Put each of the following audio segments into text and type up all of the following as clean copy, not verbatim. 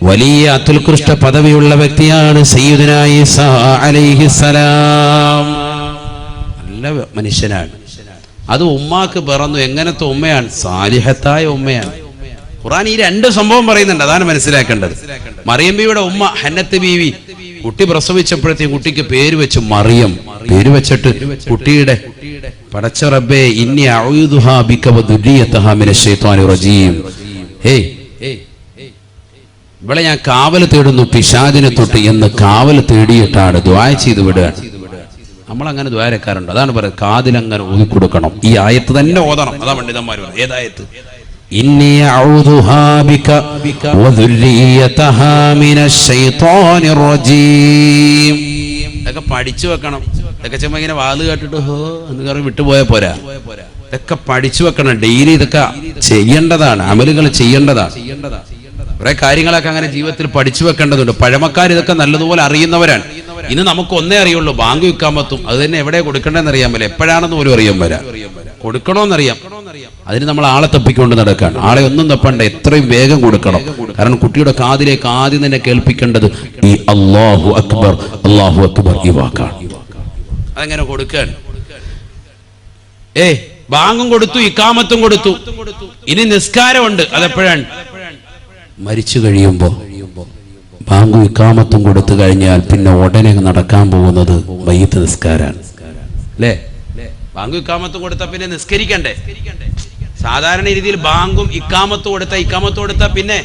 വലിയ അത്യുത്കൃഷ്ട പദവിയുള്ള വ്യക്തിയാണ് സയ്യിദുനാ ഈസാ അലൈഹിസ്സലാം. നല്ല മനുഷ്യനാണ്. അത് ഉമ്മാക്ക് പിറന്നു. എങ്ങനത്തെ ഉമ്മയാണ്? സാലിഹത്തായ ഉമ്മയാണ്. ഖുർആൻ ഈ രണ്ട് സംഭവം പറയുന്നുണ്ട്, അതാണ് മനസ്സിലാക്കേണ്ടത്. മറിയം ബീവിയുടെ ഉമ്മ ഹന്നത്ത് ബീവി കുട്ടി പ്രസവിച്ചപ്പോഴത്തേക്കും കുട്ടിക്ക് പേര് വെച്ചു മറിയം. പേര് വെച്ചിട്ട് കുട്ടിയുടെ പടച്ച റബ്ബേ ഇന്നി അഊദുഹാ ബിക വദുരിയതഹാ മിനശ് ശൈത്വാനിർ റജീം, ഹേയ് ഇവിടെ ഞാൻ കാവല് തേടുന്നു പിശാചിനെ തൊട്ട് എന്ന് കാവല് തേടിയിട്ടാണ് ദുആ ചെയ്ത് വിടുകയാണ്. നമ്മളങ്ങനെ ദ്വാരക്കാരുണ്ട്. അതാണ് പറയുന്നത്, കാതിലങ്ങനെ ഊതിക്കൊടുക്കണം. ഈ ആയത്ത് തന്നെ ഓതണം. അതാ പണ്ഡിതന്മാർ പറയുന്നത്. ഏതായത്ത്? ഇന്നി അഊദുഹാ ബിക വദുരിയതഹാ മിനശ് ശൈത്വാനിർ റജീം. ഇതൊക്കെ പഠിച്ചു വെക്കണം. ഇതൊക്കെ ചുമ്മാ ഇങ്ങനെ വാത് കേട്ടിട്ട് ഹോ എന്ന് പറഞ്ഞ് വിട്ടുപോയാ പോരാ. ഇതൊക്കെ പഠിച്ചു വെക്കണം. ഡെയിലി ഇതൊക്കെ ചെയ്യേണ്ടതാണ്, അമലുകൾ ചെയ്യേണ്ടതാണ്. കുറെ കാര്യങ്ങളൊക്കെ അങ്ങനെ ജീവിതത്തിൽ പഠിച്ചു വെക്കേണ്ടതുണ്ട്. പഴമക്കാർ ഇതൊക്കെ നല്ലതുപോലെ അറിയുന്നവരാണ്. ഇന്ന് നമുക്ക് ഒന്നേ അറിയുള്ളൂ, ബാങ്ക് വിൽക്കാമത്തും. അത് തന്നെ എവിടെ കൊടുക്കണ്ടെന്ന് അറിയാൻ പറ്റില്ല, എപ്പോഴാണെന്ന് പോലും അറിയാൻ വരാം. കൊടുക്കണമെന്നറിയാം. അതിന് നമ്മൾ ആളെ തപ്പിക്കൊണ്ട് നടക്കാണ്. ആളെ ഒന്നും തപ്പണ്ട, എത്രയും വേഗം കൊടുക്കണം. കാരണം കുട്ടിയുടെ കാതിലേക്ക് ആദ്യം തന്നെ കേൾപ്പിക്കേണ്ടത് ഈ അല്ലാഹു അക്ബർ, അല്ലാഹു അക്ബർ ഈ വാക്കാണ്. അതെങ്ങനെ കൊടുക്കാൻ? ബാങ്കും കൊടുത്തു, ഇഖാമത്തും കൊടുത്തു, ഇനി നിസ്കാരമുണ്ട്. അതെപ്പോഴാണ്? മരിച്ചു കഴിയുമ്പോ. ബാങ്കും ഇഖാമത്തും കൊടുത്തു കഴിഞ്ഞാൽ പിന്നെ ഉടനെ നടക്കാൻ പോകുന്നത് മയ്യിത്ത് നിസ്കാരാണ്. അല്ലേ? ബാങ്കും ഇഖാമത്തും കൊടുത്താൽ പിന്നെ നിസ്കരിക്കണ്ടേ? സാധാരണ രീതിയിൽ ബാങ്കും ഇഖാമത്തും കൊടുത്താൽ പിന്നെ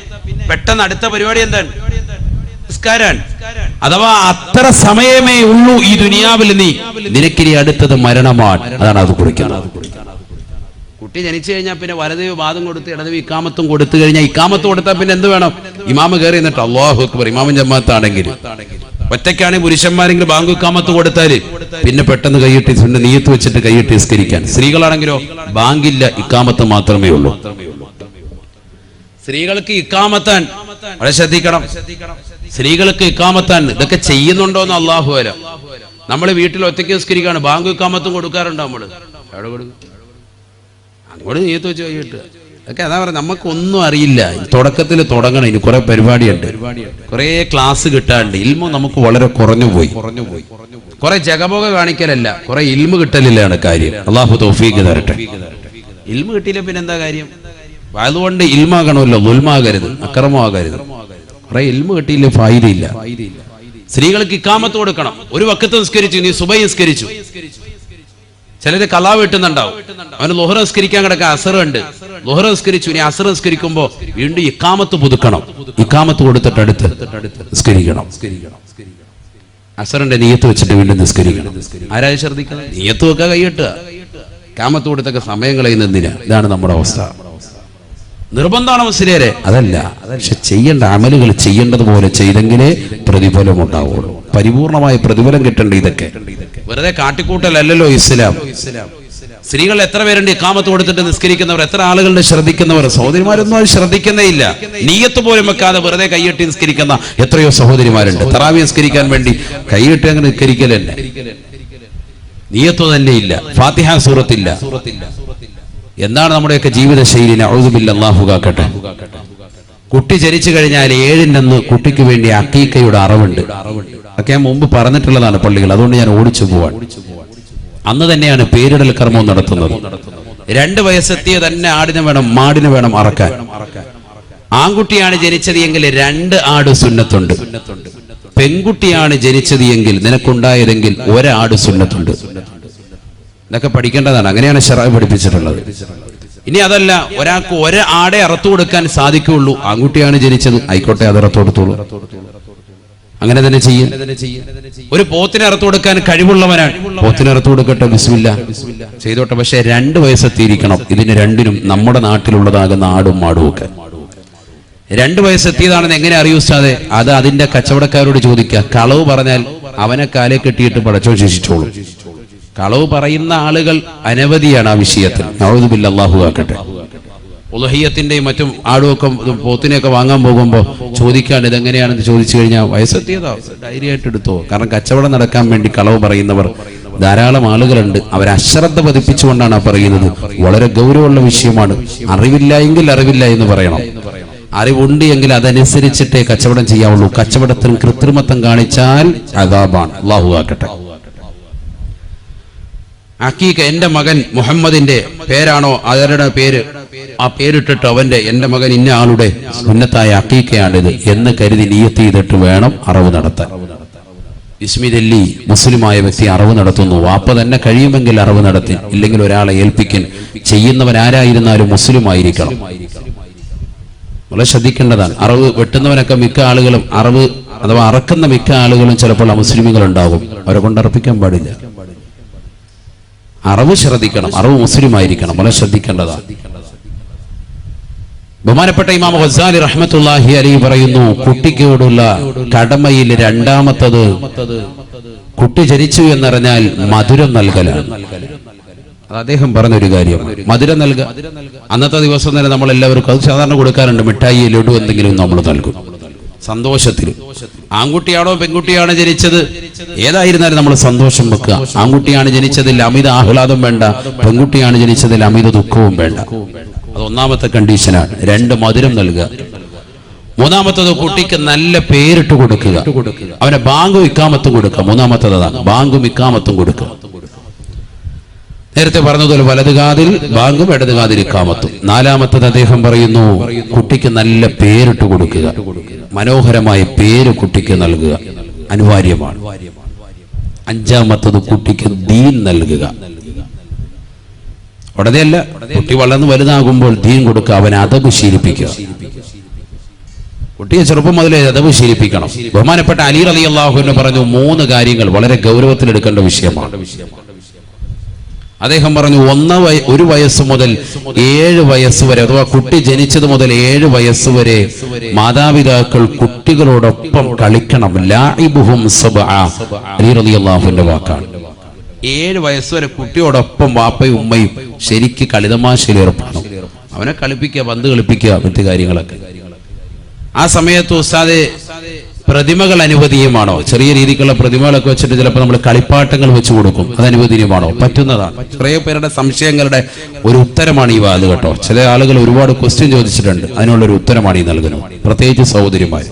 പെട്ടെന്ന് അടുത്ത പരിപാടി എന്താണ്? നിസ്കാരാണ്. അഥവാ അത്ര സമയമേ ഉള്ളൂ ഈ ദുനിയാവിൽ. നിനക്കിനി അടുത്തത് മരണമാണ്. അതാണ് അത് കുറിക്കുന്നത്. കുട്ടി ജനിച്ചു കഴിഞ്ഞാൽ പിന്നെ വലതുവി വാദം കൊടുത്ത് ഇടതുവി ഇഖാമത്തും കൊടുത്തു കഴിഞ്ഞാൽ, ഇഖാമത്ത് കൊടുത്താൽ പിന്നെ എന്ത് വേണം? ഇമാമ് കയറി എന്നിട്ട് അല്ലാഹു അക്ബർ. ഇമാമും ജമാഅത്താണെങ്കിൽ ഒറ്റയ്ക്കാണെങ്കിൽ പുരുഷന്മാരെങ്കിലും ബാങ്ക് ഇഖാമത്ത് കൊടുത്താല് പിന്നെ പെട്ടെന്ന് കൈയിട്ട് നിയ്യത്ത് വെച്ചിട്ട് കൈയിട്ട് നിസ്കരിക്കാൻ. സ്ത്രീകളാണെങ്കിലോ ബാങ്കില്ല, ഇഖാമത്ത് മാത്രമേ ഉള്ളൂ. സ്ത്രീകൾക്ക് ഇഖാമത്താൻ വളരെ ശ്രദ്ധിക്കണം. സ്ത്രീകൾക്ക് ഇഖാമത്താൻ ഇതൊക്കെ ചെയ്യുന്നുണ്ടോന്ന് അല്ലാഹു അല. നമ്മൾ വീട്ടിൽ ഒറ്റയ്ക്ക് നിസ്കരിക്കാണ്, ബാങ്ക് ഇഖാമത്തും കൊടുക്കാറുണ്ടോ? നമ്മൾ എവിടെ കൊടുക്കും? അങ്ങോട്ട് നീയത്ത് വെച്ച് കഴിയിട്ട് ഒക്കെ. അതാ പറയുക, നമുക്കൊന്നും അറിയില്ല. തുടക്കത്തിൽ തുടങ്ങണം. ഇനി കുറെ പരിപാടിയുണ്ട്, കുറെ ക്ലാസ് കിട്ടാറുണ്ട്. ഇൽമു നമുക്ക് വളരെ കുറഞ്ഞു പോയി. കുറെ ജഗബോഗ കാണിക്കലല്ല, കുറെ ഇൽമു കിട്ടലില്ലാണ് കാര്യം. അള്ളാഹു തൗഫീഖ് തരട്ടെ. ഇൽമു കിട്ടിയില്ല പിന്നെ എന്താ കാര്യം? അതുകൊണ്ട് ഇൽമാകണമല്ലോ, ദുൽമാകരുത്, അക്രമമാകരുത്. കുറെ ഇൽമു കിട്ടിയില്ല, ഫായിദയില്ല. സ്ത്രീകൾക്ക് ഇഖാമത്ത് കൊടുക്കണം. ഒരു വഖത്ത് നിസ്കരിച്ചു, നീ സുബഹി നിസ്കരിച്ചു. ചിലര് കലാ വീട്ടുന്നുണ്ടാവും. അവന് ളുഹർ നിസ്കരിക്കാൻ കിടക്കാൻ അസർ ഉണ്ട്. ളുഹർ നിസ്കരിച്ചു, ഇനി അസർ നിസ്കരിക്കുമ്പോ വീണ്ടും ഇഖാമത്ത് പുതുക്കണം. ഇഖാമത്ത് കൊടുത്തിട്ട് അടുത്ത് നിസ്കരിക്കണം. അസറിന്റെ നിയ്യത്ത് വെച്ചിട്ട് വീണ്ടും നിസ്കരിക്കണം. ആരാ ശ്രദ്ധിക്കണം? നിയ്യത്ത് വെക്കുക, കൈയ്യട്ടുക. ഇഖാമത്ത് കൊടുത്തൊക്കെ സമയം കളയുന്നതിനാ. ഇതാണ് നമ്മുടെ അവസ്ഥ. നിർബന്ധമാണ് മുസ്ലിയാരെ? അതല്ല. പക്ഷെ ചെയ്യേണ്ട അമലുകൾ ചെയ്യേണ്ടതുപോലെ ചെയ്തെങ്കിലേ പ്രതിഫലം ഉണ്ടാവുള്ളൂ. പരിപൂർണമായ പ്രതിഫലം കിട്ടേണ്ട ഇതൊക്കെ വെറുതെ കാട്ടിക്കൂട്ടലല്ലോ ഇസ്ലാം. സ്ത്രീകൾ എത്ര പേരുണ്ട് ഇഖാമത്ത് കൊടുത്തിട്ട് നിസ്കരിക്കുന്നവർ? എത്ര ആളുകളുടെ ശ്രദ്ധിക്കുന്നവർ? സഹോദരിമാരൊന്നും അത് ശ്രദ്ധിക്കുന്നേ ഇല്ല. നിയ്യത്ത് പോലും വെക്കാതെ വെറുതെ കൈയ്യട്ടി നിസ്കരിക്കുന്ന എത്രയോ സഹോദരിമാരുണ്ട്. തറാവി നിസ്കരിക്കാൻ വേണ്ടി കൈയ്യട്ടി അങ്ങനെ നിസ്കരിക്കലല്ലേ, നിയ്യത്ത് തന്നെ ഇല്ല, ഫാത്തിഹ സൂറത്തില്ല. എന്താണ് നമ്മുടെയൊക്കെ ജീവിത ശൈലി? നഊദു ബില്ലാഹി, അല്ലാഹു കാക്കട്ടെ. കുട്ടി ജനിച്ചു കഴിഞ്ഞാൽ 7 കുട്ടിക്ക് വേണ്ടി അക്കീക്കയുടെ അറവുണ്ട്. ഒക്കെ ഞാൻ മുമ്പ് പറഞ്ഞിട്ടുള്ളതാണ് പള്ളികൾ, അതുകൊണ്ട് ഞാൻ ഓടിച്ചു പോവാൻ. അന്ന് തന്നെയാണ് പേരിടൽ കർമ്മം നടത്തുന്നത്. 2 വയസ്സെത്തിയ തന്നെ ആടിനെ വേണം, മാടിനെ വേണം അറക്കാൻ. ആൺകുട്ടിയാണ് ജനിച്ചത് എങ്കിൽ 2 ആട് സുന്നത്തുണ്ട്. പെൺകുട്ടിയാണ് ജനിച്ചത് എങ്കിൽ, നിനക്കുണ്ടായതെങ്കിൽ 1 ആട് സുന്നത്തുണ്ട്. ഇതൊക്കെ പഠിക്കേണ്ടതാണ്. അങ്ങനെയാണ് ശറഅ പഠിപ്പിച്ചിട്ടുള്ളത്. ഇനി അതല്ല, ഒരാൾക്ക് 1 ആടെ അറുത്തു കൊടുക്കാൻ സാധിക്കുള്ളൂ. ആൺകുട്ടിയാണ് ജനിച്ചത്, ആയിക്കോട്ടെ, അത് അറുത്തു കൊടുത്തോളൂ. അങ്ങനെ തന്നെ ചെയ്യും. ഒരു പോത്തിനെ അറുത്തു കൊടുക്കാൻ കഴിവുള്ളവനാണ്, പോത്തിനെ അറുത്തു കൊടുക്കട്ടെ, ബിസ്മില്ലാ ചെയ്തോട്ടെ. പക്ഷെ 2 വയസ്സെത്തിയിരിക്കണം. ഇതിന് രണ്ടിനും നമ്മുടെ നാട്ടിലുള്ളതാകുന്ന ആടും മാടും ഒക്കെ 2 വയസ്സെത്തിയതാണെന്ന് എങ്ങനെ അറിയൂ ഉസ്താദേ? അത് അതിന്റെ കച്ചവടക്കാരോട് ചോദിക്കുക. കളവ് പറഞ്ഞാൽ അവനെ കാലെ കെട്ടിയിട്ട് പടച്ചോ ശിക്ഷിച്ചോളൂ. കളവ് പറയുന്ന ആളുകൾ അനവധിയാണ് ആ വിഷയത്തിൽ. നഊദു ബില്ലാഹി, അല്ലാഹു ആക്കട്ടെ. ഉളുഹിയ്യത്തിന്റെയും മറ്റും ആടുമൊക്കെ പോത്തിനെയൊക്കെ വാങ്ങാൻ പോകുമ്പോൾ ചോദിക്കാണ്ട് ഇതെങ്ങനെയാണെന്ന് ചോദിച്ചു കഴിഞ്ഞാൽ വയസ്സെത്തിയതോ ഡയറി ആയിട്ട് എടുത്തോ. കാരണം കച്ചവടം നടക്കാൻ വേണ്ടി കളവ് പറയുന്നവർ ധാരാളം ആളുകളുണ്ട്. അവരെ അശ്രദ്ധ പതിപ്പിച്ചുകൊണ്ടാണ് പറയുന്നത്. വളരെ ഗൗരവമുള്ള വിഷയമാണ്. അറിവില്ല എങ്കിൽ അറിവില്ല എന്ന് പറയണം. അറിവുണ്ട് എങ്കിൽ അതനുസരിച്ചിട്ടേ കച്ചവടം ചെയ്യാവുള്ളൂ. കച്ചവടത്തിൽ കൃത്രിമത്വം കാണിച്ചാൽ അദാബാണ്. അല്ലാഹു ആക്കട്ടെ. അക്കീക, എന്റെ മകൻ മുഹമ്മദിന്റെ പേരാണോ അവരുടെ പേര്, ആ പേരിട്ടിട്ട് എന്റെ മകൻ ഇന്ന ആളുടെ സുന്നത്തായ അക്കീക്കയാണിത് എന്ന് കരുതി നിയ്യത്ത് ചെയ്തിട്ട് വേണം അറവ് നടത്താൻ. ഇസ്മിദല്ലി, മുസ്ലിമായ വ്യക്തി അറവ് നടത്തുന്നു. വാപ്പ തന്നെ കഴിയുമെങ്കിൽ അറവ് നടത്തി, ഇല്ലെങ്കിൽ ഒരാളെ ഏൽപ്പിക്കൻ. ചെയ്യുന്നവൻ ആരായിരുന്നാലും മുസ്ലിം ആയിരിക്കണം. വളരെ ശ്രദ്ധിക്കേണ്ടതാണ്. അറവ് വെട്ടുന്നവനൊക്കെ മിക്ക ആളുകളും, അറവ് അഥവാ അറക്കുന്ന മിക്ക ആളുകളും ചിലപ്പോൾ അമുസ്ലിമുകൾ ഉണ്ടാകും. അവരെ കൊണ്ട് അറപ്പിക്കാൻ പാടില്ല. അറവ് ശ്രദ്ധിക്കണം. അറവ് മുസ്ലിം ആയിരിക്കണം. വളരെ ശ്രദ്ധിക്കേണ്ടതാണ്. ബഹുമാനപ്പെട്ട ഇമാം ഗസാലി റഹ്മത്തുള്ളാഹി അലൈഹി പറയുന്നു, കുട്ടിക്കോടുള്ള കടമയിൽ രണ്ടാമത്തത്, കുട്ടി ജനിച്ചു എന്നറിഞ്ഞാൽ മധുരം നൽകലാണ്. അത് അദ്ദേഹം പറഞ്ഞൊരു കാര്യമാണ്. മധുരം നൽകുക. അന്നത്തെ ദിവസം തന്നെ നമ്മൾ എല്ലാവർക്കും അത് സാധാരണ കൊടുക്കാറുണ്ട്. മിഠായി, ലഡു എന്തെങ്കിലും നമ്മൾ നൽകും സന്തോഷത്തിൽ. ആൺകുട്ടിയാണോ പെൺകുട്ടിയാണോ ജനിച്ചത്, ഏതായിരുന്നാലും നമ്മൾ സന്തോഷം വെക്കുക. ആൺകുട്ടിയാണ് ജനിച്ചതിൽ അമിത ആഹ്ലാദം വേണ്ട, പെൺകുട്ടിയാണ് ജനിച്ചതിൽ അമിത ദുഃഖവും വേണ്ട. അത് ഒന്നാമത്തെ കണ്ടീഷനാണ്. 2, മധുരം നൽകുക. മൂന്നാമത്തത്, കുട്ടിക്ക് നല്ല പേരിട്ട് കൊടുക്കുക. അവനെ ബാങ്കും ഇക്കാമത്തും കൊടുക്കുക. മൂന്നാമത്തതാണ് ബാങ്കും ഇക്കാമത്തും കൊടുക്കുക. നേരത്തെ പറഞ്ഞതുപോലെ വലത് കാതിൽ ബാങ്കും ഇടത് കാതിൽ ഇക്കാമത്തും. നാലാമത്തത് അദ്ദേഹം പറയുന്നു, കുട്ടിക്ക് നല്ല പേരിട്ട് കൊടുക്കുക. മനോഹരമായ പേര് കുട്ടിക്ക് നൽകുക അനിവാര്യമാണ്. അഞ്ചാമത്തത്, കുട്ടിക്ക് ദീൻ നൽകുക. ഉടനെയല്ല, കുട്ടി വളർന്ന് വലുതാകുമ്പോൾ ദീൻ കൊടുക്കുക. അവൻ അദബ് ശീലിപ്പിക്കുക. കുട്ടിയെ ചെറുപ്പം മുതലേ അദബ് ശീലിപ്പിക്കണം. ബഹുമാനപ്പെട്ട അലി റളിയല്ലാഹു അൻഹു പറഞ്ഞു, 3 കാര്യങ്ങൾ വളരെ ഗൗരവത്തിലെടുക്കേണ്ട വിഷയമാണ്. അദ്ദേഹം പറഞ്ഞു, 1 വയസ്സ് മുതൽ 7 വയസ്സ് വരെ, അഥവാ കുട്ടി ജനിച്ചത് മുതൽ 7 വയസ്സ് വരെ മാതാപിതാക്കൾ കുട്ടികളോടൊപ്പം കളിക്കണം. ലാഇബുഹും സബ്ആ, അലി റളിയല്ലാഹു അൻഹുവിന്റെ വാക്കാണ്. 7 വയസ്സ് വരെ കുട്ടിയോടൊപ്പം വാപ്പയും ഉമ്മയും ശരിക്ക് കളിതമാശയിൽ ഏർപ്പെടണം. അവനെ കളിപ്പിക്കുക, പന്ത് കളിപ്പിക്കുക, മറ്റു കാര്യങ്ങളൊക്കെ. ആ സമയത്ത് ഉസ്താദെ, പ്രതിമകൾ അനുവദനീയമാണോ? ചെറിയ രീതിക്കുള്ള പ്രതിമകളൊക്കെ വെച്ചിട്ട് ചിലപ്പോൾ നമ്മൾ കളിപ്പാട്ടങ്ങൾ വെച്ച് കൊടുക്കും. അത് അനുവദനീയമാണോ? പറ്റുന്നതാണ്. കുറേ പേരുടെ സംശയങ്ങളുടെ ഒരു ഉത്തരമാണ് ഈ വാത് കേട്ടോ. ചില ആളുകൾ ഒരുപാട് ക്വസ്റ്റ്യൻ ചോദിച്ചിട്ടുണ്ട്. അതിനുള്ളൊരു ഉത്തരമാണ് ഈ നൽകുന്നത്. പ്രത്യേകിച്ച് സഹോദരിമാർ,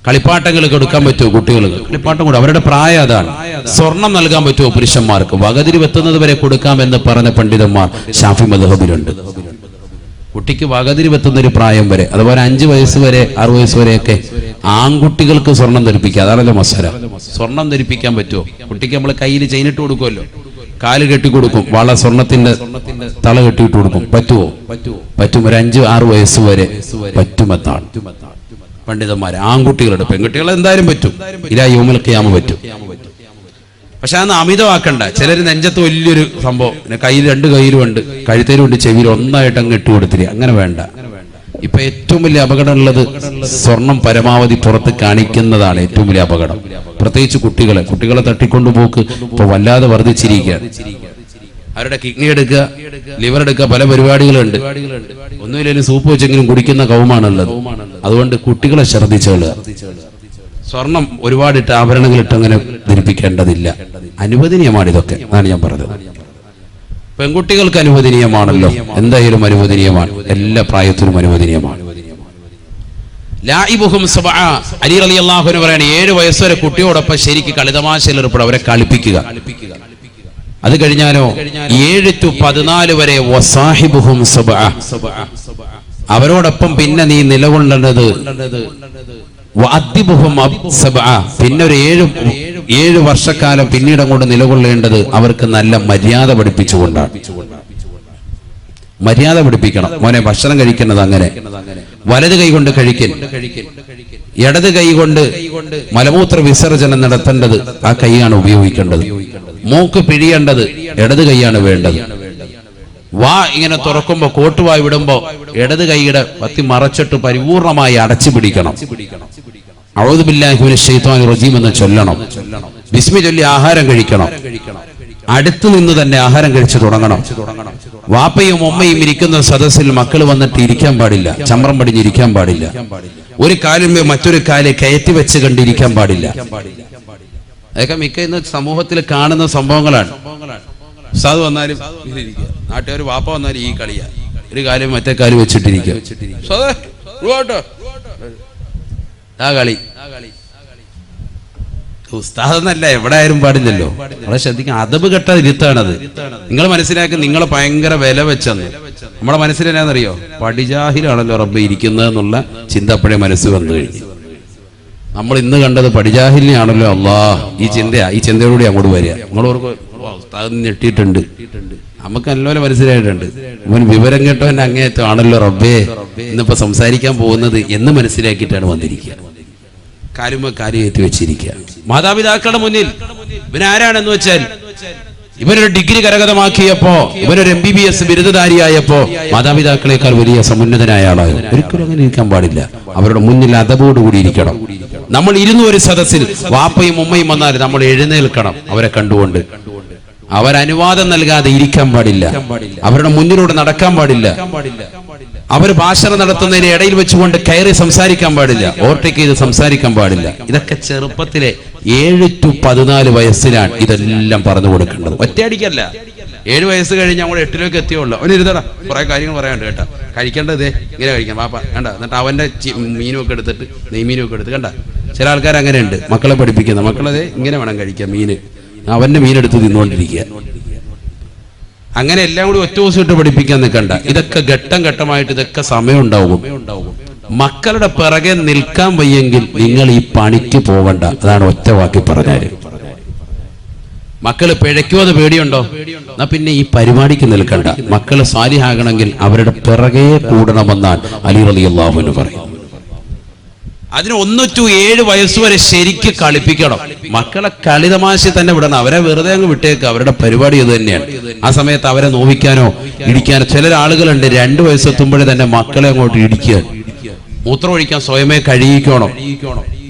കളിപ്പാട്ടങ്ങൾ കൊടുക്കാൻ പറ്റുമോ കുട്ടികൾക്ക്? കളിപ്പാട്ടം കൂടെ അവരുടെ പ്രായം അതാണ്. സ്വർണം നൽകാൻ പറ്റുമോ പുരുഷന്മാർക്ക്? വകതിരി വെത്തുന്നത് വരെ കൊടുക്കാമെന്ന് പറഞ്ഞ പണ്ഡിതന്മാർ ഷാഫി മദ്ഹബിലുണ്ട്. കുട്ടിക്ക് വകതിരി വെത്തുന്നൊരു പ്രായം വരെ, അതുപോലെ 5 വയസ്സ് വരെ 6 വയസ്സ് വരെയൊക്കെ ആൺകുട്ടികൾക്ക് സ്വർണം ധരിപ്പിക്കുക. അതാണല്ലോ മസല. സ്വർണം ധരിപ്പിക്കാൻ പറ്റുമോ കുട്ടിക്ക്? നമ്മൾ കയ്യിൽ ചെയിനിട്ട് കൊടുക്കുമല്ലോ, കാല് കെട്ടി കൊടുക്കും, വള സ്വർണത്തിന്റെ തള കെട്ടിയിട്ട് കൊടുക്കും. പറ്റുമോ? പറ്റും. ഒരു 5-6 വയസ്സ് വരെ പറ്റുമെന്നാണ് പണ്ഡിതന്മാര്. ആൺകുട്ടികളുടെ, പെൺകുട്ടികളെ എന്തായാലും പറ്റും. ഇലാ യൗമുൽ ഖിയാമ പറ്റും. പക്ഷെ അന്ന് അമിതമാക്കണ്ട. ചിലർ നെഞ്ചത്ത് വലിയൊരു സംഭവം, കയ്യിൽ 2 കയ്യിലും ഉണ്ട്, കഴുത്തേലും ഉണ്ട്, ചെവിയിൽ ഒന്നായിട്ട് അങ്ങ് ഇട്ട് കൊടുത്തില്ല. അങ്ങനെ വേണ്ട. ഇപ്പൊ ഏറ്റവും വലിയ അപകടം ഉള്ളത് സ്വർണം പരമാവധി പുറത്ത് കാണിക്കുന്നതാണ് ഏറ്റവും വലിയ അപകടം. പ്രത്യേകിച്ച് കുട്ടികളെ തട്ടിക്കൊണ്ടുപോക്ക് ഇപ്പൊ വല്ലാതെ വർദ്ധിച്ചിരിക്കുകയാണ്. അവരുടെ കിഡ്നി എടുക്കുക, ലിവർ എടുക്കുക, പല പരിപാടികളുണ്ട്. ഒന്നുമില്ലെങ്കിലും സൂപ്പ് വെച്ചെങ്കിലും കുടിക്കുന്ന കൗമാണുള്ളത്. അതുകൊണ്ട് കുട്ടികളെ ശ്രദ്ധിച്ചോളുക. സ്വർണം ഒരുപാടിട്ട് ആഭരണങ്ങൾ ഇട്ട് അങ്ങനെ ധരിപ്പിക്കേണ്ടതില്ല. അനുവദനീയമാണ് ഇതൊക്കെ, അതാണ് ഞാൻ പറഞ്ഞത്. പെൺകുട്ടികൾക്ക് അനുവദനീയമാണല്ലോ, എന്തായാലും അനുവദനീയമാണ്. എല്ലാ പ്രായത്തിലും അനുവദനീയമാണ്. ലാഇബുഹും സബ്ആ, അലി റളിയല്ലാഹു അൻഹു പറയാണ്, 7 വയസ്സ് വരെ കുട്ടിയോടൊപ്പം ശരിക്ക് കളിതമാശയിൽ ഏർപ്പെടുക, അവരെ കളിപ്പിക്കുക. അത് കഴിഞ്ഞാലോ 7 to 14 വരെ വസാഹിബുഹും സബ്ആ, അവരോടൊപ്പം പിന്നെ നീ നിലകൊള്ളേണ്ടത് പിന്നെ ഒരു 7 വർഷക്കാലം പിന്നീട് അങ്ങോട്ട് നിലകൊള്ളേണ്ടത് അവർക്ക് നല്ല മര്യാദ പഠിപ്പിച്ചുകൊണ്ടാണ്. മര്യാദ പഠിപ്പിക്കണം. മോനെ ഭക്ഷണം കഴിക്കുന്നത് അങ്ങനെ, വലത് കൈ കൊണ്ട് കഴിക്കൽ, ഇടത് കൈ കൊണ്ട് മലമൂത്ര വിസർജനം നടത്തേണ്ടത് ആ കൈയാണ് ഉപയോഗിക്കേണ്ടത്. മൂക്ക് പിഴിയേണ്ടത് ഇടത് കൈയാണ് വേണ്ടത്. വാ ഇങ്ങനെ തുറക്കുമ്പോ, കോട്ടുവായി വിടുമ്പോ ഇടത് കൈയുടെ പത്തി മറച്ചിട്ട് പരിപൂർണമായി അടച്ചു പിടിക്കണം. അഊദു ബില്ലാഹി മിനശ് ശൈത്വാനിർ റജീം എന്ന് ചൊല്ലണം. ബിസ്മി ചൊല്ലി ആഹാരം കഴിക്കണം. അടുത്തു നിന്ന് തന്നെ ആഹാരം കഴിച്ചു തുടങ്ങണം. വാപ്പയും ഉമ്മയും ഇരിക്കുന്ന സദസ്സിൽ മക്കൾ വന്നിട്ട് ഇരിക്കാൻ പാടില്ല, ചമ്രം പടിഞ്ഞിരിക്കാൻ പാടില്ല. ഒരു കാലിന്മേൽ മറ്റൊരു കാല് കയറ്റി വെച്ച് കണ്ടിരിക്കാൻ പാടില്ല. അതൊക്കെ മിക്ക ഇന്ന് സമൂഹത്തിൽ കാണുന്ന സംഭവങ്ങളാണ്. ഉസ്താദ് വന്നാലും നാട്ടുകാർ, വാപ്പ വന്നാലും ഈ കളിയാ. ഒരു കാര്യം മറ്റേ കാര്യം വെച്ചിട്ടിരിക്കുക. കളി ഉസ്താദെന്നല്ല, എവിടെ ആയാലും പാടില്ലല്ലോ. നമ്മളെ ശ്രദ്ധിക്കാൻ അതബ് കെട്ട ഇരുത്താണത്. നിങ്ങൾ മനസ്സിലാക്കി നിങ്ങളെ ഭയങ്കര വില വെച്ചെന്ന്. നമ്മളെ മനസ്സിലെന്നാന്നറിയോ? പടിജാഹിലാണല്ലോ റബ്ബ് ഇരിക്കുന്നതെന്നുള്ള ചിന്ത അപ്പോഴേ മനസ്സ് വന്നു കഴിഞ്ഞു. നമ്മൾ ഇന്ന് കണ്ടത് പടിജാഹിലിനെയാണല്ലോ അള്ളാഹ്. ഈ ചിന്തയോടുകൂടി അങ്ങോട്ട് വരിക. നിങ്ങളോർക്ക് ഉസ്താദ് ഞെട്ടിയിട്ടുണ്ട്, നമുക്ക് നല്ലപോലെ മനസ്സിലായിട്ടുണ്ട്. അവൻ വിവരം കേട്ടവന്റെ അങ്ങേയറ്റം ആണല്ലോ റബ്ബേ ഇന്നിപ്പോ സംസാരിക്കാൻ പോകുന്നത് എന്ന് മനസ്സിലാക്കിയിട്ടാണ് വന്നിരിക്കുക. കാര്യമായിട്ട് വെച്ചിരിക്കുക. മാതാപിതാക്കളുടെ മുന്നിൽ ഇവനാരാണെന്ന് വെച്ചാൽ ഇവനൊരു ഡിഗ്രി കരഗതമാക്കിയപ്പോ, ഇവനൊരു MBBS ബിരുദധാരിയായപ്പോ മാതാപിതാക്കളെക്കാൾ വലിയ സമുന്നതനായ ആളാണ്. ഒരിക്കലും അങ്ങനെ ഇരിക്കാൻ പാടില്ല. അവരുടെ മുന്നിൽ അതബോടുകൂടി ഇരിക്കണം. നമ്മൾ ഇരുന്ന ഒരു സദസ്സിൽ വാപ്പയും ഉമ്മയും വന്നാൽ നമ്മൾ എഴുന്നേൽക്കണം. അവരെ കണ്ടുകൊണ്ട് അവരനുവാദം നൽകാതെ ഇരിക്കാൻ പാടില്ല. അവരുടെ മുന്നിലൂടെ നടക്കാൻ പാടില്ല. അവർ ഭാഷണം നടത്തുന്നതിന് ഇടയിൽ വെച്ചുകൊണ്ട് കയറി സംസാരിക്കാൻ പാടില്ല. ഓവർടേക്ക് ചെയ്ത് സംസാരിക്കാൻ പാടില്ല. ഇതൊക്കെ ചെറുപ്പത്തിലെ 7 to 14 വയസ്സിലാണ് ഇതെല്ലാം പറഞ്ഞു കൊടുക്കേണ്ടത്. ഒറ്റയടിക്കല്ല. 7 വയസ്സ് കഴിഞ്ഞ് നമ്മൾ 8ലേക്ക് എത്തിയുള്ളൂ. അവന് ഇരുതടാ, കുറെ കാര്യങ്ങൾ പറയാനുണ്ട് കേട്ടോ. കഴിക്കേണ്ടത് ഇങ്ങനെ കഴിക്കാം പാപ്പ കണ്ട. എന്നിട്ട് അവന്റെ മീനുമൊക്കെ എടുത്തിട്ട് നെയ്മീനുമൊക്കെ എടുത്ത് കണ്ട. ചില ആൾക്കാർ അങ്ങനെ ഉണ്ട്, മക്കളെ പഠിപ്പിക്കുന്ന. മക്കളതെ ഇങ്ങനെ വേണം കഴിക്കാം മീന്, അവന്റെ മീനെടുത്ത് തിന്നുകൊണ്ടിരിക്കുക. അങ്ങനെ എല്ലാം കൂടി ഒറ്റ ദിവസം ഇട്ട് പഠിപ്പിക്കാൻ നിൽക്കണ്ട. ഇതൊക്കെ ഘട്ടം ഘട്ടമായിട്ട് ഇതൊക്കെ സമയം ഉണ്ടാവും. മക്കളുടെ പിറകെ നിൽക്കാൻ വയ്യെങ്കിൽ നിങ്ങൾ ഈ പണിക്ക് പോവണ്ട. അതാണ് ഒറ്റ വാക്കി പറഞ്ഞാല്. മക്കള് പിഴയ്ക്കുമെന്ന് പേടിയുണ്ടോ? എന്നാ പിന്നെ ഈ പരിപാടിക്ക് നിൽക്കണ്ട. മക്കള് സാലിഹാകണമെങ്കിൽ അവരുടെ പിറകെ കൂടണമെന്നാണ് അലി റളിയല്ലാഹു അൻഹു പറയും. അതിന് 1 to 7 വയസ്സുവരെ ശരിക്ക് കളിപ്പിക്കണം. മക്കളെ കളിതമാശ തന്നെ വിടണം. അവരെ വെറുതെ അങ്ങ് വിട്ടേക്ക്. അവരുടെ പരിപാടി ഇത് തന്നെയാണ്. ആ സമയത്ത് അവരെ നോവിക്കാനോ ഇടിക്കാനോ ചില ആളുകളുണ്ട്. 2 വയസ്സെത്തുമ്പോഴേ തന്നെ മക്കളെ അങ്ങോട്ട് ഇടിക്കുക. മൂത്രമൊഴിക്കാൻ സ്വയമേ കഴിയിക്കണം.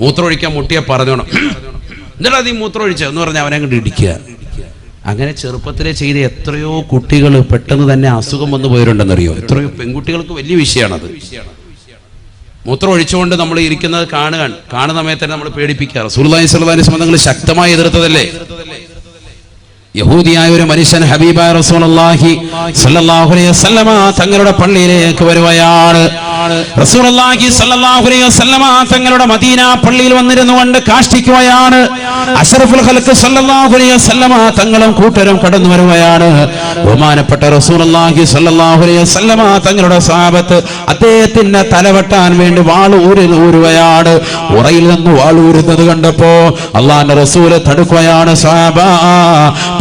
മൂത്രമൊഴിക്കാൻ മുട്ടിയെ പറഞ്ഞോണം. എന്നിട്ടാ നീ മൂത്രമൊഴിച്ച എന്ന് പറഞ്ഞാൽ അവനെ അങ്ങോട്ട് ഇടിക്കുക. അങ്ങനെ ചെറുപ്പത്തിലെ ചെയ്ത എത്രയോ കുട്ടികൾ പെട്ടെന്ന് തന്നെ അസുഖം വന്നു പോയിട്ടുണ്ടെന്നറിയോ? എത്രയോ പെൺകുട്ടികൾക്ക് വലിയ വിഷയമാണത്. മൂത്രം ഒഴിച്ചുകൊണ്ട് നമ്മൾ ഇരിക്കുന്നത് കാണുന്ന സമയത്ത് തന്നെ നമ്മൾ പേടിപ്പിക്കുക. റസൂലുള്ളാഹി സ്വല്ലല്ലാഹു അലൈഹി വസല്ലം തങ്ങൾ ശക്തമായി എതിർത്തതല്ലേ? യഹൂദിയായ ഒരു മനുഷ്യൻ ഹബീബായ റസൂലുള്ളാഹി സ്വല്ലല്ലാഹു അലൈഹി വസല്ലമ തങ്ങളുടെ പള്ളിയിലേക്ക് വരുകയാണ്. റസൂലുള്ളാഹി സ്വല്ലല്ലാഹു അലൈഹി വസല്ലമ തങ്ങളുടെ മദീന പള്ളിയിൽ വന്നിരുന്നുകൊണ്ട് കാഷ്ടിക്കുകയാണ്. അഷ്റഫുൽ ഖൽഖ് സ്വല്ലല്ലാഹു അലൈഹി വസല്ലമ തങ്ങളും കൂട്ടരും കടന്നു വരുകയാണ്. ബഹുമാനപ്പെട്ട റസൂലുള്ളാഹി സ്വല്ലല്ലാഹു അലൈഹി വസല്ലമ തങ്ങളുടെ സ്വഹാബത്ത് അദ്ദേഹത്തിന്റെ തലവെട്ടാൻ വേണ്ടി വാൾ ഊരുകയാണ്. ഉറയിൽ നിന്ന് വാൾ ഊരുന്നത് കണ്ടപ്പോ അല്ലാഹുവിന്റെ റസൂൽ തടുക്കുകയാണ്. സ്വഹാബ,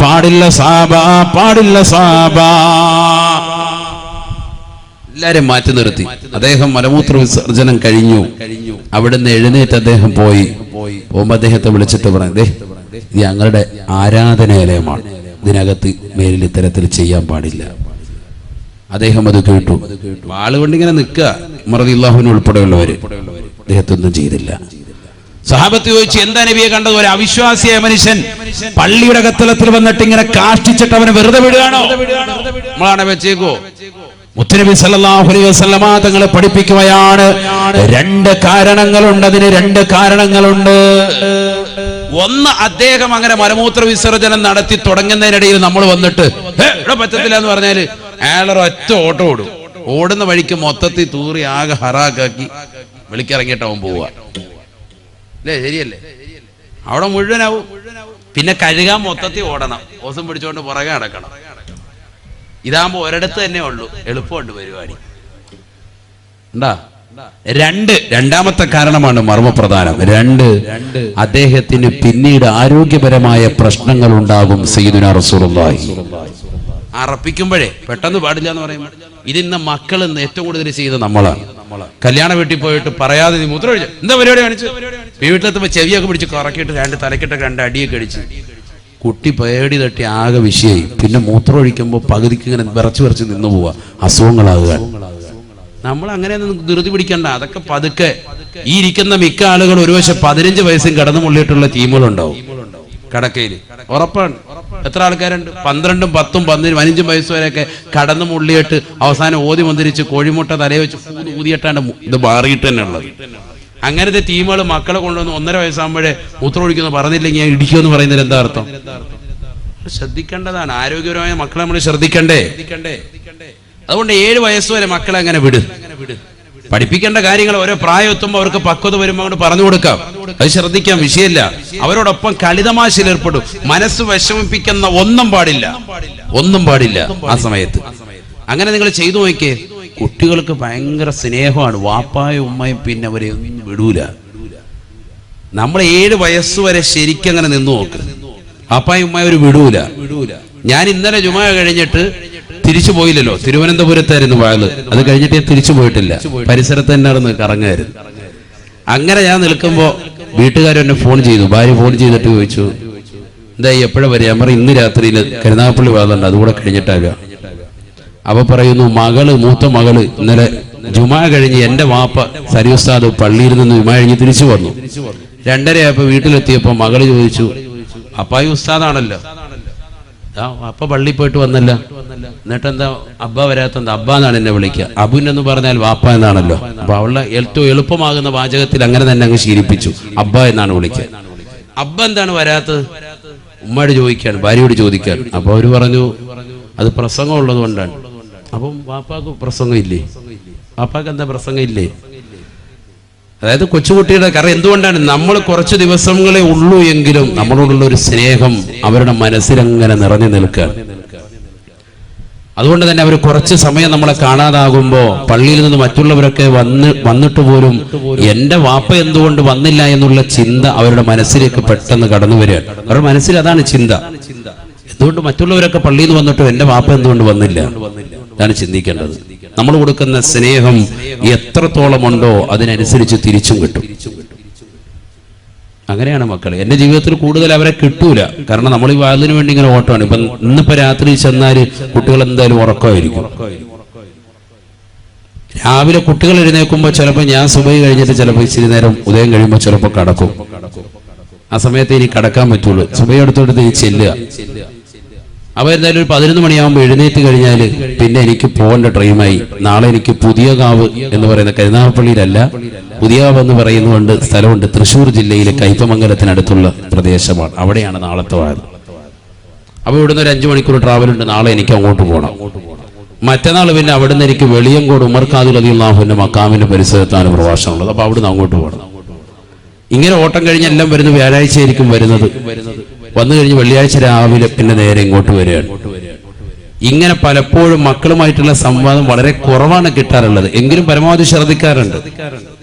പാടില്ല സ്വഹാബ, പാടില്ല സ്വഹാബ. എല്ലാരും മാറ്റി നിർത്തി. അദ്ദേഹം മലമൂത്ര വിസർജനം കഴിഞ്ഞു. അവിടുന്ന് എഴുന്നേറ്റ് അദ്ദേഹം പോകുമ്പോ അദ്ദേഹത്തെ വിളിച്ചിട്ട് പറഞ്ഞു, ഇത് ഞങ്ങളുടെ ആരാധനാലയമാണ്, ഇതിനകത്ത് മേലിൽ ഇത്തരത്തിൽ ചെയ്യാൻ പാടില്ല. അദ്ദേഹം അത് കേട്ടു. വാളുകൊണ്ട് ഇങ്ങനെ നിൽക്കുക. ഉമർ റളിയല്ലാഹു അൻഹു ഉൾപ്പെടെയുള്ളവര് അദ്ദേഹത്തൊന്നും ചെയ്തില്ല. സഹാബത്ത് ചോദിച്ചു, എന്താ നബിയെ കണ്ടത്? ഒരു അവിശ്വാസിയായ മനുഷ്യൻ പള്ളിയുടെ കത്തലത്തിൽ വന്നിട്ട് ഇങ്ങനെ കാഷ്ടിച്ചിട്ട് അവനെ വെറുതെ വിടുകയാണോ? നമ്മളാണ് വെച്ചേക്കോ? മുത്തുനബി സല്ലല്ലാഹു അലൈഹി വസല്ലമ തങ്ങളെ പഠിപ്പിക്കുകയാണ്. 2 കാരണങ്ങളുണ്ട്. അതിന് 2 കാരണങ്ങളുണ്ട്. ഒന്ന്, അദ്ദേഹം അങ്ങനെ മലമൂത്ര വിസർജനം നടത്തി തുടങ്ങുന്നതിനിടയിൽ നമ്മൾ വന്നിട്ട് ഇവിടെ പറ്റത്തില്ല എന്ന് പറഞ്ഞാല് അയാളൊരു ഒറ്റ ഓട്ടം ഓടും. ഓടുന്ന വഴിക്ക് മൊത്തത്തിൽ തൂറി ആകെ ഹറാക്കാക്കി വിളിക്കിറങ്ങിയിട്ടാവും പോവുക. അല്ലേ? ശരിയല്ലേ? അവിടെ മുഴുവനാവും. പിന്നെ കഴുകാൻ മൊത്തത്തിൽ ഓടണം. ഓസം പിടിച്ചോണ്ട് പുറകെ നടക്കണം. ഇതാകുമ്പോ ഒരിടത്ത് തന്നെ ഉള്ളൂ, എളുപ്പമുണ്ട് പരിപാടി. എന്താ? രണ്ടാമത്തെ കാരണമാണ് മർമ്മപ്രധാനം. 2, അദ്ദേഹത്തിന് പിന്നീട് ആരോഗ്യപരമായ പ്രശ്നങ്ങൾ ഉണ്ടാകും. സയ്യിദുനാ റസൂലുള്ളാഹി അറപ്പിക്കുമ്പോഴേ പെട്ടെന്ന് പാടില്ല എന്ന് പറയുമ്പോൾ ഇതിന്ന് മക്കൾ ഏറ്റവും കൂടുതൽ ചെയ്ത് നമ്മളാണ്. കല്യാണ വീട്ടിൽ പോയിട്ട് പറയാതെ നീ മൂത്രം ഒഴിച്ചു എന്താ പരിപാടി കാണിച്ചു, വീട്ടിലെത്തുമ്പോ ചെവിയൊക്കെ പിടിച്ച് കറക്കിയിട്ട് 2 തലക്കിട്ടൊക്കെ 2 അടിയൊക്കെ അടിച്ച് കുട്ടി പേടി തട്ടി ആകെ വിഷയായി. പിന്നെ മൂത്രം ഒഴിക്കുമ്പോൾ പകുതിക്ക് ഇങ്ങനെ വിറച്ച് നിന്ന് പോവാ, അസുഖങ്ങളാകുക. നമ്മൾ അങ്ങനെ ധൃതി പിടിക്കണ്ട. അതൊക്കെ പതുക്കെ. ഈ ഇരിക്കുന്ന മിക്ക ആളുകൾ ഒരുവശം 15 വയസ്സും കടന്നു മുള്ളിയിട്ടുള്ള ടീമുകളുണ്ടാവും കടക്കയിൽ. ഉറപ്പാണ്. എത്ര ആൾക്കാരുണ്ട്? 12, 10, 15 വയസ്സ് വരെയൊക്കെ കടന്നു മുള്ളിയിട്ട് അവസാനം ഓതി മന്ദിരിച്ച് കോഴിമുട്ട തലയെ വെച്ച് ഊതിയിട്ടാണ് ഇത് മാറിയിട്ട് തന്നെ ഉള്ളത്. അങ്ങനത്തെ ടീമുകൾ മക്കളെ കൊണ്ടുവന്ന് 1.5 വയസ്സാകുമ്പോഴേ മൂത്രം ഒഴിക്കുന്നു പറഞ്ഞില്ലെങ്കിൽ ഞാൻ ഇടിക്കുമെന്ന് പറയുന്നതിൽ എന്താ അർത്ഥം? ശ്രദ്ധിക്കേണ്ടതാണ്. ആരോഗ്യപരമായ മക്കളെ നമ്മൾ ശ്രദ്ധിക്കണ്ടേ? അതുകൊണ്ട് 7 വയസ്സ് വരെ മക്കളെ അങ്ങനെ വിട്. പഠിപ്പിക്കേണ്ട കാര്യങ്ങൾ ഓരോ പ്രായം എത്തുമ്പോൾ അവർക്ക് പക്വത വരുമ്പോൾ അങ്ങോട്ട് പറഞ്ഞു കൊടുക്കാം. അത് ശ്രദ്ധിക്കാം, വിഷയമില്ല. അവരോടൊപ്പം കളിതമാശയിൽ ഏർപ്പെടും. മനസ്സ് വിഷമിപ്പിക്കുന്ന ഒന്നും പാടില്ല ആ സമയത്ത്. അങ്ങനെ നിങ്ങൾ ചെയ്തു നോക്കിയേ. കുട്ടികൾക്ക് ഭയങ്കര സ്നേഹമാണ്. വാപ്പായും ഉമ്മയും പിന്നെ അവരെ ഒന്നും വിടൂല. നമ്മൾ 7 വയസ്സ് വരെ ശരിക്കും അങ്ങനെ നിന്ന് നോക്ക്. വാപ്പായും ഉമ്മയും അവർ വിടൂല. ഞാൻ ഇന്നലെ ജുമാ കഴിഞ്ഞിട്ട് തിരിച്ചു പോയില്ലല്ലോ, തിരുവനന്തപുരത്തായിരുന്നു വാഴ്. അത് കഴിഞ്ഞിട്ട് ഞാൻ തിരിച്ചു പോയിട്ടില്ല, പരിസരത്ത് തന്നെ കറങ്ങായിരുന്നു. അങ്ങനെ ഞാൻ നിൽക്കുമ്പോ വീട്ടുകാരെന്നെ ഫോൺ ചെയ്തു. ഭാര്യ ഫോൺ ചെയ്തിട്ട് ചോദിച്ചു, എന്താ എപ്പോഴാ വരിക? ഞാൻ ഇന്ന് രാത്രിയിൽ കരുനാഗപ്പള്ളി വാഴുന്നുണ്ട്, അതുകൂടെ കഴിഞ്ഞിട്ടാകുക. അപ്പൊ പറയുന്നു, മൂത്ത മകള് ഇന്നലെ ജുമാ കഴിഞ്ഞ് എന്റെ വാപ്പ സരി ഉസ്താദ് പള്ളിയിൽ നിന്ന് ജുമാ കഴിഞ്ഞ് തിരിച്ചു വന്നു. 2:30 വീട്ടിലെത്തിയപ്പോ മകള് ചോദിച്ചു, അപ്പായി ഉസ്താദാണല്ലോ, അപ്പ പള്ളിയിൽ പോയിട്ട് വന്നല്ല, എന്നിട്ടെന്താ അബ്ബ വരാത്തെന്താ? അബ്ബ എന്നാണ് എന്നെ വിളിക്കുക. അബുനെന്ന് പറഞ്ഞാൽ വാപ്പ എന്നാണല്ലോ. അപ്പൊ അവളെ ഏറ്റവും എളുപ്പമാകുന്ന വാചകത്തിൽ അങ്ങനെ തന്നെ അങ്ങ് ശീലിപ്പിച്ചു, അബ്ബ എന്നാണ് വിളിക്കുക. അബ്ബ എന്താണ് വരാത്തത്? ഉമ്മയോട് ചോദിക്കാൻ, ഭാര്യയോട് ചോദിക്കാൻ. അപ്പൊ അവര് പറഞ്ഞു, അത് പ്രസംഗം ഉള്ളത് കൊണ്ടാണ്. അപ്പം വാപ്പാക്ക് പ്രസംഗം ഇല്ലേ? വാപ്പാക്ക് എന്താ പ്രസംഗം ഇല്ലേ? അതായത് കൊച്ചുകുട്ടിയുടെ കാരണം എന്തുകൊണ്ടാണ്? നമ്മൾ കുറച്ച് ദിവസങ്ങളെ ഉള്ളൂ എങ്കിലും നമ്മളോടുള്ള ഒരു സ്നേഹം അവരുടെ മനസ്സിലങ്ങനെ നിറഞ്ഞു നിൽക്കുക. അതുകൊണ്ട് തന്നെ അവർ കുറച്ച് സമയം നമ്മളെ കാണാതാകുമ്പോ പള്ളിയിൽ നിന്ന് മറ്റുള്ളവരൊക്കെ വന്നിട്ട് പോലും എന്റെ വാപ്പ എന്തുകൊണ്ട് വന്നില്ല എന്നുള്ള ചിന്ത അവരുടെ മനസ്സിലേക്ക് പെട്ടെന്ന് കടന്നു വരിക. അവരുടെ മനസ്സിൽ അതാണ് ചിന്ത. എന്തുകൊണ്ട് മറ്റുള്ളവരൊക്കെ പള്ളിയിൽ നിന്ന് വന്നിട്ടും എന്റെ വാപ്പ എന്തുകൊണ്ട് വന്നില്ല? അതാണ് ചിന്തിക്കേണ്ടത്. നമ്മൾ കൊടുക്കുന്ന സ്നേഹം എത്രത്തോളം ഉണ്ടോ അതിനനുസരിച്ച് തിരിച്ചും കിട്ടും. അങ്ങനെയാണ് മക്കൾ. എന്റെ ജീവിതത്തിൽ കൂടുതൽ അവരെ കിട്ടൂല. കാരണം നമ്മൾ ഈ വാതിന് വേണ്ടി ഇങ്ങനെ ഓട്ടമാണ്. ഇപ്പൊ ഇന്നിപ്പോ രാത്രി ചെന്നാല് കുട്ടികൾ എന്തായാലും ഉറക്കമായിരിക്കും. രാവിലെ കുട്ടികൾ എഴുന്നേൽക്കുമ്പോൾ ചിലപ്പോൾ ഞാൻ സുബഹി കഴിഞ്ഞിട്ട് ചിലപ്പോൾ ഇച്ചിരി നേരം ഉദയം കഴിയുമ്പോൾ ചിലപ്പോൾ കടക്കും. ആ സമയത്ത് ഇനി കടക്കാൻ പറ്റുള്ളൂ. സുബഹി എടുത്തോട്ട് ഇനി ചെല്ലുക. അപ്പൊ എന്തായാലും ഒരു 11 മണിയാകുമ്പോൾ എഴുന്നേറ്റ് കഴിഞ്ഞാൽ പിന്നെ എനിക്ക് പോകേണ്ട ട്രെയിനായി. നാളെ എനിക്ക് പുതിയകാവ് എന്ന് പറയുന്ന കരുനാഗപ്പള്ളിയിലല്ല, പുതിയകാവ് എന്ന് പറയുന്നതുകൊണ്ട് സ്ഥലമുണ്ട്. തൃശ്ശൂർ ജില്ലയിലെ കയ്പമംഗലത്തിനടുത്തുള്ള പ്രദേശമാണ്. അവിടെയാണ് നാളത്തെ വാഴ്. അപ്പൊ ഇവിടുന്ന് ഒരു 5 മണിക്കൂർ ട്രാവൽ ഉണ്ട്. നാളെ എനിക്ക് അങ്ങോട്ട് പോകണം. മറ്റന്നാൾ പിന്നെ അവിടുന്ന് എനിക്ക് വെളിയങ്കോട് ഉമർ ഖാദി റളിയല്ലാഹുവിന്റെ മക്കാമിന്റെ പരിസരത്താണ് പ്രഭാഷണമുള്ളത്. അപ്പൊ അവിടുന്ന് അങ്ങോട്ട് പോകണം. ഇങ്ങനെ ഓട്ടം കഴിഞ്ഞ് എല്ലാം വരുന്നത് വ്യാഴാഴ്ച ആയിരിക്കും വരുന്നത്. വന്നു കഴിഞ്ഞ് വെള്ളിയാഴ്ച രാവിലെ പിന്നെ നേരെ ഇങ്ങോട്ട് വരികയാണ്. ഇങ്ങനെ പലപ്പോഴും മക്കളുമായിട്ടുള്ള സംവാദം വളരെ കുറവാണ് കിട്ടാറുള്ളത്. എങ്കിലും പരമാവധി ശ്രദ്ധിക്കാറുണ്ട്.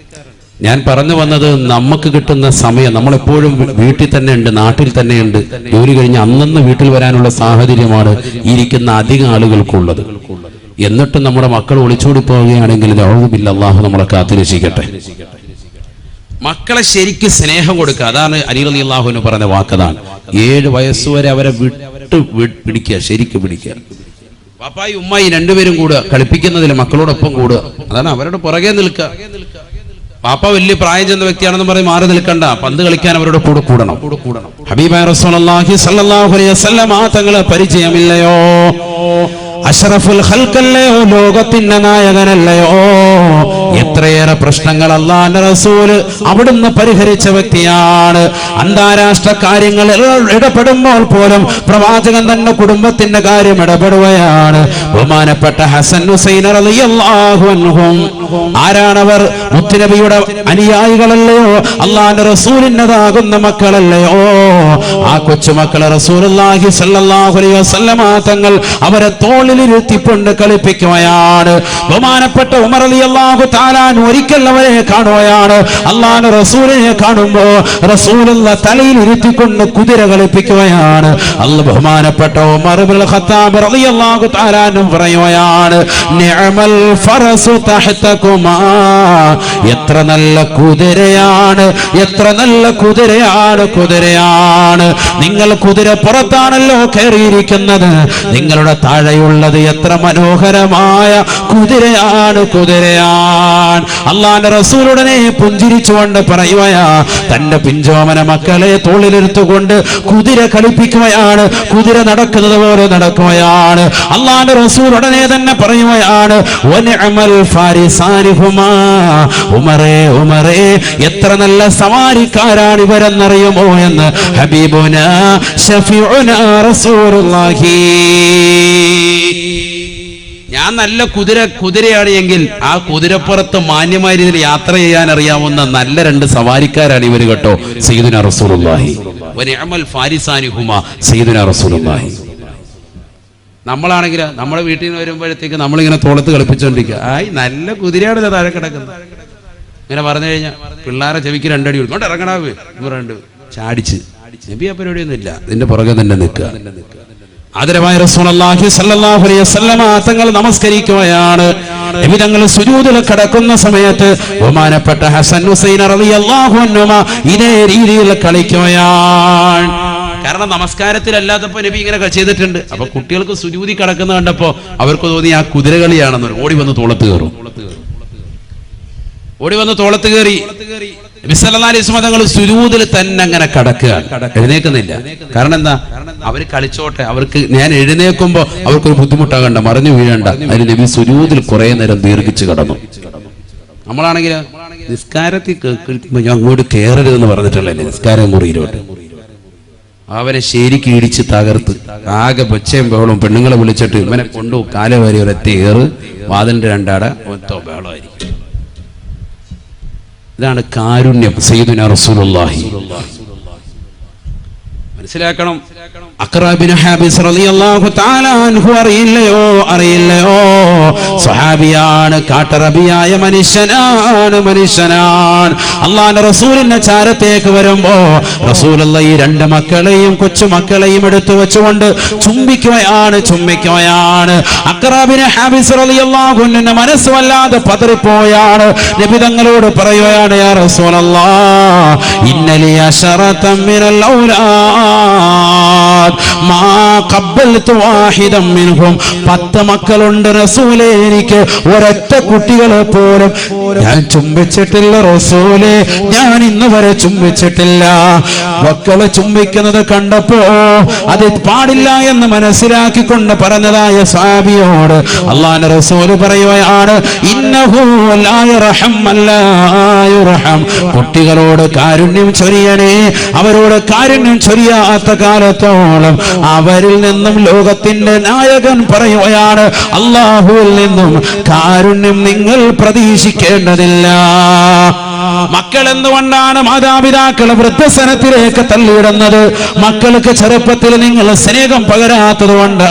ഞാൻ പറഞ്ഞു വന്നത്, നമുക്ക് കിട്ടുന്ന സമയം നമ്മളെപ്പോഴും വീട്ടിൽ തന്നെ ഉണ്ട്, നാട്ടിൽ തന്നെയുണ്ട്. ജോലി കഴിഞ്ഞ് അന്നന്ന് വീട്ടിൽ വരാനുള്ള സാഹചര്യമാണ് ഇരിക്കുന്ന അധികം ആളുകൾക്കുള്ളത്. എന്നിട്ടും നമ്മുടെ മക്കൾ ഒളിച്ചോടി പോവുകയാണെങ്കിൽ അല്ലാഹു നമ്മളെ കാത്തുരക്ഷിക്കട്ടെ. മക്കളെ ശരിക്ക് സ്നേഹം കൊടുക്കുക. അതാണ് അലി റളിയല്ലാഹു പറഞ്ഞ വാക്കതാണ്. 7 വയസ്സുവരെ അവരെ പിടിക്കുക, ശരിക്ക് പിടിക്കുക. പാപ്പായി ഉമ്മായി രണ്ടുപേരും കൂടുക, കളിപ്പിക്കുന്നതിൽ മക്കളോടൊപ്പം കൂടുക. അതാണ് അവരുടെ പുറകെ നിൽക്കുക. പാപ്പ വലിയ പ്രായം ചെന്ന വ്യക്തിയാണെന്ന് പറഞ്ഞ് മാറി നിൽക്കണ്ട, പന്ത് കളിക്കാൻ അവരുടെ കൂടെ കൂടണം. ഹബീബായ റസൂലുള്ളാഹി സ്വല്ലല്ലാഹു അലൈഹി വസല്ലം തങ്ങളെ പരിചയമില്ലയോ? അഷ്റഫുൽ ഖൽഖല്ലയോ, ലോകത്തിന്റെ നായകനല്ലയോ? എത്രയേറെ പ്രശ്നങ്ങൾ അല്ലാഹുവിന്റെ റസൂൽ അവിടുന്ന് പരിഹരിച്ച വ്യക്തിയാണ്. അന്താരാഷ്ട്ര കാര്യങ്ങളിൽ ഇടപെടുമ്പോൾ പോലും പ്രവാചകൻ തന്നെ കുടുംബത്തിന്റെ കാര്യം ഇടപെടുകയാണ്. ബഹുമാനപ്പെട്ട ഹസൻ ഹുസൈൻ റളിയല്ലാഹു അൻഹും ആരാണവർ? മുത്തുനബിയുടെ അനുയായികളല്ലയോ? അല്ലാഹുവിന്റെ റസൂലിൻ്റെതാകുന്ന മക്കളല്ലയോ? ആ കൊച്ചുമക്കളെ റസൂലുള്ളാഹി സ്വല്ലല്ലാഹു അലൈഹി വസല്ലം തങ്ങൾ അവരെ തോളിലിരുത്തിക്കൊണ്ട് കളിപ്പിക്കുകയാണ്. ബഹുമാനപ്പെട്ട ഉമർ റളിയല്ലാഹു തആല ഒരിക്കൽ അവരെ കാണുകയാണ്. അല്ലാഹുവിന്റെ റസൂലിനെ കാണുമ്പോ റസൂലുള്ള തലയിൽ ഇരുത്തിക്കൊണ്ട് കുതിര കളിപ്പിക്കുകയാണ്. ബഹുമാനപ്പെട്ട ഉമർ ഇബ്നുൽ ഖത്താബ് റളിയല്ലാഹു തആല പറയുകയാണ്, നിഅമൽ ഫറസു തഹ്തകുമാ, എത്ര നല്ല കുതിരയാണ്, എത്ര നല്ല കുതിരയാണ്, കുതിരയാണ്. നിങ്ങൾ കുതിര പുറത്താണല്ലോ കയറിയിരിക്കുന്നത്, നിങ്ങളുടെ താഴെയുള്ളത് എത്ര മനോഹരമായ കുതിരയാണ്, കുതിരയാണ്. അല്ലാഹുവിന്റെ റസൂലുടനെ പുഞ്ചിരിച്ചുകൊണ്ട് പറയുകയാ, തന്റെ പിഞ്ചോമന മക്കളെ തോളിലെടുത്തുകൊണ്ട് കുതിര കളിപ്പിക്കുകയാണ്. കുതിര നടക്കുന്നത് പോലെ നടക്കുകയാണ്. അല്ലാഹുവിന്റെ റസൂൽ ഉടനെ തന്നെ പറയുകയാണ്, വനിഅമൽ ഫാരിസാനിഹുമാ, ഉമറേ ഉമറേ, എത്ര നല്ല സവാരിക്കാരാണ് ഇവരെന്നറിയുമോ എന്ന് ഹബീബുനാ ഷഫീഉനാ റസൂലുള്ളാഹി. ഞാൻ നല്ല കുതിരയാണ് എങ്കിൽ ആ കുതിരപ്പുറത്ത് മാന്യമായ രീതിയിൽ യാത്ര ചെയ്യാൻ അറിയാവുന്ന നല്ല 2 സവാരിക്കാരാണ് ഇവര് കേട്ടോ. സയ്യിദുനാ റസൂലുള്ളാഹി വനിഅമൽ ഫാരിസാനിഹുമാ സയ്യിദുനാ റസൂലുള്ളാഹി. നമ്മളാണെങ്കിൽ നമ്മുടെ വീട്ടിൽ നിന്ന് വരുമ്പോഴത്തേക്ക് നമ്മളിങ്ങനെ തോളത്ത് കളിപ്പിച്ചോണ്ടിരിക്കുക. നല്ല കുതിരയാണല്ലോ താഴെ കിടക്കുന്നത്. ഇങ്ങനെ പറഞ്ഞു കഴിഞ്ഞാൽ പിള്ളേരെ ചെവിക്ക് 2 അടി ഇങ്ങോട്ട് ഇറങ്ങണാവ് ഇവരുണ്ട് ചാടിച്ച്. നബി ആ പരിപാടിയൊന്നും ഇല്ല, ഇതിന്റെ പുറകെ തന്നെ നിൽക്കുക. ആദരവായ റസൂലുള്ളാഹി സ്വല്ലല്ലാഹു അലൈഹി വസല്ലമ തങ്ങൾ നമസ്കരിക്കുകയാണ്. നബി തങ്ങൾ സുജൂദിൽ കിടക്കുന്ന സമയത്ത് ബഹുമാനപ്പെട്ട ഹസൻ ഹുസൈൻ റളിയല്ലാഹു അൻഹുമാ ഇതേ രീതിയിൽ കളിക്കുകയാണ്. കാരണം നമസ്കാരത്തിലല്ലാത്തപ്പോ നബി ഇങ്ങനെ ചെയ്തിട്ടുണ്ട്. അപ്പൊ കുട്ടികൾക്ക് സുജൂദി കിടക്കുന്ന കണ്ടപ്പോ അവർക്ക് തോന്നി ആ കുതിരകളിയാണെന്ന്. ഓടി വന്ന് തോളത്ത് കയറും. നബി സല്ലല്ലാഹു അലൈഹി വസല്ലം തങ്ങൾ സുജൂദിൽ തന്നെ അങ്ങനെ കിടക്കുകയാണ്, എഴുന്നേക്കുന്നില്ല. കാരണം എന്താ? അവര് കളിച്ചോട്ടെ, അവർക്ക് ഞാൻ എഴുന്നേക്കുമ്പോ അവർക്കൊരു ബുദ്ധിമുട്ടാകണ്ട, മറിഞ്ഞു വീഴണ്ട. അതിന് നബി സുജൂദിൽ കുറെ നേരം ദീർഘിച്ചു കിടന്നു. നമ്മളാണെങ്കിൽ നിസ്കാരത്തിൽ കേൾക്കുമ്പോ ഞാൻ അങ്ങോട്ട് കയറരുതെന്ന് പറഞ്ഞിട്ടുള്ളല്ലേ നിസ്കാരം മുറിയിലോട്ട്. അവരെ ശരിക്ക് ഇടിച്ച് തകർത്ത് ആകെ ബച്ചയും ബഹളവും. പെണ്ണുങ്ങളെ വിളിച്ചിട്ട് ഇവനെ കൊണ്ടു കാലേ വരെ ഒരൊറ്റ ഏറ്, വാതിലിന്റെ 2 അട ബഹളമായിരിക്കും. ഇതാണ് കാരുണ്യം സയ്യിദുനാ റസൂലുള്ളാഹി. മനസ്സിലാക്കണം. അഖ്റാ ബിൻ ഹാബിസ് റളിയല്ലാഹു തആല അൻഹു അറിയില്ലയോ സ്വഹാബിയാണ്, കാട്ടറബിയായ മനുഷ്യനാണ്. അല്ലാഹുവിന്റെ റസൂലിന്റെ ചാരത്തേക്ക് വരുമ്പോ റസൂലുള്ളാഹി 2 മക്കളെയും കൊച്ചുമക്കളെയും എടുത്തു വെച്ചുകൊണ്ട് ചുംബിക്കുകയാണ്. അഖ്റാ ബിൻ ഹാബിസ് റളിയല്ലാഹു അൻഹുവിന്റെ മനസ്സ് വല്ലാതെ പതറിപ്പോയാണ്. നബി തങ്ങളോട് പറയുകയാണ്, യാ റസൂലല്ലാഹ് ഇന്നലി അശറതൻ മിനൽ ഔലാദ് മാ ഖബ്ബൽതു വാഹിദൻ മിൻഹും. 10 മക്കളുണ്ട് റസൂലേ, എനിക്ക് ഒരൊറ്റ കുട്ടികളെ പോലും ഞാൻ ചുംബിച്ചിട്ടില്ല റസൂലേ, ഞാൻ ഇന്ന് വരെ ചുംബിച്ചിട്ടില്ല. മക്കളെ ചുംബിക്കുന്നത് കണ്ടപ്പോ അത് പാടില്ല എന്ന് മനസ്സിലാക്കിക്കൊണ്ട് പറഞ്ഞതായ സ്വഹാബിയോട് അല്ലാഹുവിന്റെ റസൂൽ പറയുകയാണ്, ഇന്നഹു ലാ യർഹം അല്ലാ യുർഹം. കുട്ടികളോട് കാരുണ്യം ചൊരിയണേ, അവരോട് കാരുണ്യം ചൊരിയാത്ത കാലത്തോളം അവരിൽ നിന്നും ലോകത്തിന്റെ നായകൻ പറയുകയാണ്, അല്ലാഹുവിൽ നിന്നും കാരുണ്യം നിങ്ങൾ പ്രതീക്ഷിക്കേണ്ടതില്ല. മക്കൾ എന്തുകൊണ്ടാണ് മാതാപിതാക്കളെ വൃദ്ധസനത്തിലേക്ക് തള്ളിയിടുന്നത്? മക്കൾക്ക് ചെറുപ്പത്തിൽ നിങ്ങൾ സ്നേഹം പകരാത്തത് കൊണ്ടാ,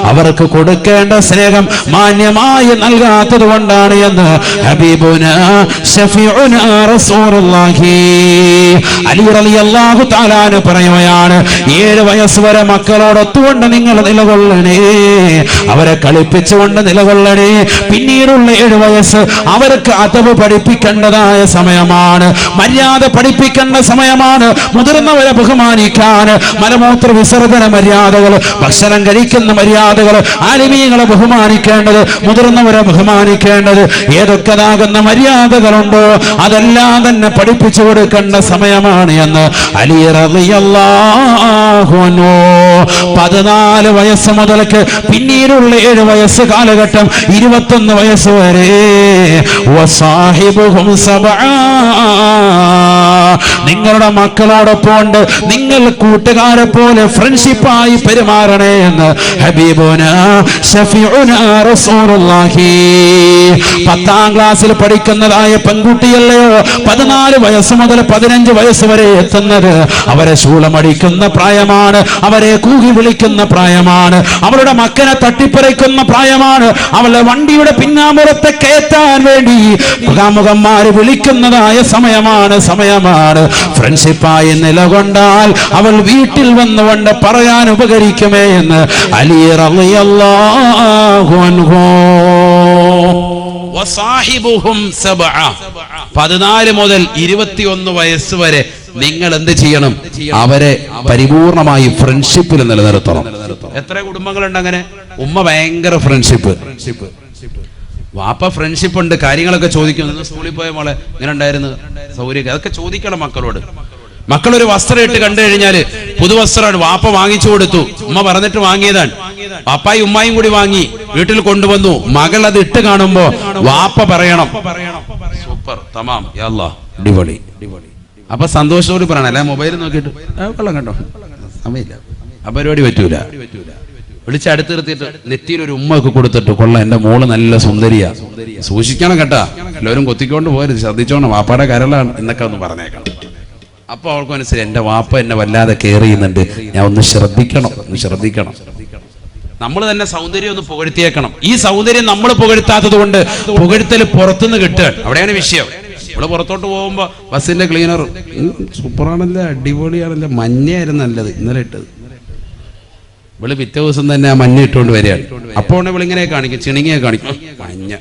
അവർക്ക് കൊടുക്കേണ്ട സ്നേഹം മാന്യമായി നൽകാത്തത് കൊണ്ടാണ് എന്ന് ഹബീബുനാ ശഫീഉനാ റസൂലുള്ളാഹി അലി റളിയല്ലാഹു തആല പറയുകയാണ്, 7 വയസ്സ് വരെ മക്കളോടൊത്തുകൊണ്ട് നിങ്ങൾ നിലകൊള്ളണേ, അവരെ കളിപ്പിച്ചുകൊണ്ട് നിലകൊള്ളണേ. പിന്നീടുള്ള 7 വയസ്സ് അവർക്ക് അദബ് പഠിപ്പിക്കേണ്ടതായ സമയമാണ്, മര്യാദ പഠിപ്പിക്കേണ്ട സമയമാണ്. മുതിർന്നവരെ ബഹുമാനിക്കാൻ, മലമൂത്ര വിസർജന മര്യാദകൾ, ഭക്ഷണം കഴിക്കുന്ന മര്യാദകൾ, ആലിമീങ്ങളെ ബഹുമാനിക്കേണ്ടത്, മുതിർന്നവരെ ബഹുമാനിക്കേണ്ടത്, ഏതൊക്കെയാകുന്ന മര്യാദകളുണ്ടോ അതെല്ലാം തന്നെ പഠിപ്പിച്ചു കൊടുക്കേണ്ട സമയമാണ് എന്ന് അലി റളിയല്ലാഹു അൻഹു 14 വയസ്സ് മുതൽക്ക് പിന്നീടുള്ള 7 വയസ്സ് കാലഘട്ടം 21 വയസ്സ് വരെ വസാഹിബുഹും സബആ, നിങ്ങളുടെ മക്കളോടൊപ്പം ഉണ്ട്, നിങ്ങൾ കൂട്ടുകാരെ പോലെ ഫ്രണ്ട്ഷിപ്പായി പെരുമാറണേ എന്ന് ഹബീബുനാ ശഫീഉനാ റസൂലുള്ളാഹി. 10ാം ക്ലാസ്സിൽ പഠിക്കുന്നതായ പെൺകുട്ടിയല്ലയോ 14 വയസ്സ് മുതൽ 15 വയസ്സ് വരെ എത്തുന്നത്? അവരെ ശൂലമടിക്കുന്ന പ്രായമാണ്, അവരെ കൂകി വിളിക്കുന്ന പ്രായമാണ്, അവരുടെ മക്കനെ തട്ടിപ്പറിക്കുന്ന പ്രായമാണ്, അവളുടെ വണ്ടിയുടെ പിന്നാമ്പുറത്തെ കയറ്റാൻ വേണ്ടി മുഖാമുഖന്മാര് വിളിക്കുന്നതായ സമയമാണ്. ഫ്രണ്ട്ഷിപ്പായി നിലകൊണ്ടാൽ അവൾ വീട്ടിൽ വന്നുകൊണ്ട് പറയാൻ ഉപകരിക്കുമേ എന്ന് അലി റളിയല്ലാഹു അൻഹു. 14 മുതൽ 21 വയസ്സ് വരെ നിങ്ങൾ എന്ത് ചെയ്യണം? അവരെ പരിപൂർണമായി ഫ്രണ്ട്ഷിപ്പിൽ നിലനിർത്തണം. എത്ര കുടുംബങ്ങളുണ്ട് അങ്ങനെ? ഉമ്മ ഭയങ്കര ഫ്രണ്ട്ഷിപ്പ്, വാപ്പ ഫ്രണ്ട്ഷിപ്പ് ഉണ്ട്, കാര്യങ്ങളൊക്കെ ചോദിക്കുന്നു. സ്കൂളിൽ പോയ മോളെ ഇങ്ങനെ ഉണ്ടായിരുന്നു, സൗകര്യം, അതൊക്കെ ചോദിക്കണം മക്കളോട്. മക്കളൊരു വസ്ത്രം ഇട്ട് കണ്ടു കഴിഞ്ഞാല് പുതുവസ്ത്രമാണ്, വാപ്പ വാങ്ങിച്ചു കൊടുത്തു, ഉമ്മ പറഞ്ഞിട്ട് വാങ്ങിയതാണ്, വാപ്പായും ഉമ്മായും കൂടി വാങ്ങി വീട്ടിൽ കൊണ്ടുവന്നു. മകൾ അത് ഇട്ട് കാണുമ്പോ വാപ്പ പറയണം, സൂപ്പർ, തമാം, യാ അല്ലാഹ്, അടിപൊളി. അപ്പൊ സന്തോഷത്തോട് പറയണം, അല്ല മൊബൈൽ നോക്കിയിട്ട് കൊള്ളാം കേട്ടോ, സമയമില്ല, ആ പരിപാടി പറ്റൂല. വിളിച്ചടുത്ത് നിർത്തിയിട്ട് നെറ്റിയിൽ ഒരു ഉമ്മ ഒക്കെ കൊടുത്തിട്ട്, കൊള്ളാം എന്റെ മോള് നല്ല സുന്ദരിയാ, സൂക്ഷിക്കണം കേട്ടാ, എല്ലാവരും കൊത്തിക്കൊണ്ട് പോരുത്, ശ്രദ്ധിച്ചോണം, വാപ്പാടെ കരളാണ് എന്നൊക്കെ ഒന്ന് പറഞ്ഞേക്കണം. അപ്പൊ അവൾക്ക് മനസ്സിലായി എന്റെ വാപ്പ എന്നെ വല്ലാതെ കെയർ ചെയ്യുന്നുണ്ട്, ഞാൻ ഒന്ന് ശ്രദ്ധിക്കണം. നമ്മൾ തന്നെ സൗന്ദര്യം ഒന്ന് പുകഴ്ത്തിയേക്കണം. ഈ സൗന്ദര്യം നമ്മൾ പുകഴ്ത്താത്തത് കൊണ്ട് പുകഴ്ത്തൽ പുറത്തുനിന്ന് കിട്ടുക. അവിടെയാണ് വിഷയം. ഇവിടെ പുറത്തോട്ട് പോകുമ്പോ ബസ്സിന്റെ ക്ലീനർ സൂപ്പറാണല്ലേ, അടിപൊളിയാണല്ലേ, മഞ്ഞയായിരുന്നു നല്ലത് ഇന്നലെ ഇട്ടത്. ഇവള് പിറ്റേ ദിവസം തന്നെ ആ മഞ്ഞ ഇട്ടുകൊണ്ട് വരികയാണ്. അപ്പോൾ ഇവളിങ്ങനെ കാണിക്കും, ചിണിങ്ങിയെ കാണിക്കും, മഞ്ഞ.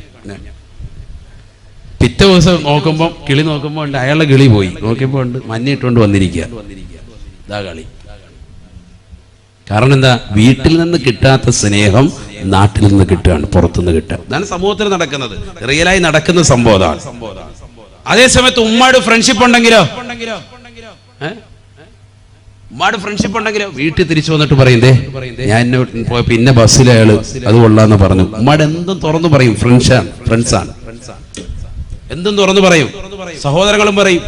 പിറ്റേ ദിവസം നോക്കുമ്പോ കിളി നോക്കുമ്പോ ഉണ്ട് അയാളുടെ കിളി പോയി, നോക്കിയപ്പോ ഉണ്ട് മഞ്ഞ ഇട്ടുകൊണ്ട് വന്നിരിക്കുക. ഇതാ കളി. കാരണം എന്താ? വീട്ടിൽ നിന്ന് കിട്ടാത്ത സ്നേഹം നാട്ടിൽ നിന്ന് കിട്ടുകയാണ്, പുറത്തുനിന്ന് കിട്ടുക. ഇതാണ് സമൂഹത്തിൽ നടക്കുന്നത്, റിയലായി നടക്കുന്ന സംഭവമാണ്. അതേസമയത്ത് ഉമ്മാട് ഫ്രണ്ട്ഷിപ്പ് ഉണ്ടെങ്കിലോ, വീട്ടിൽ തിരിച്ചു വന്നിട്ട് പറയുന്നേ ഞാൻ പിന്നെ ബസ്സിലെ അയാള് അത് കൊള്ളാന്ന് പറഞ്ഞു. ഉമ്മാട് എന്തും തുറന്നു പറയും, ഫ്രണ്ട്സാണ് എന്തും തുറന്നു പറയും, സഹോദരങ്ങളും പറയും.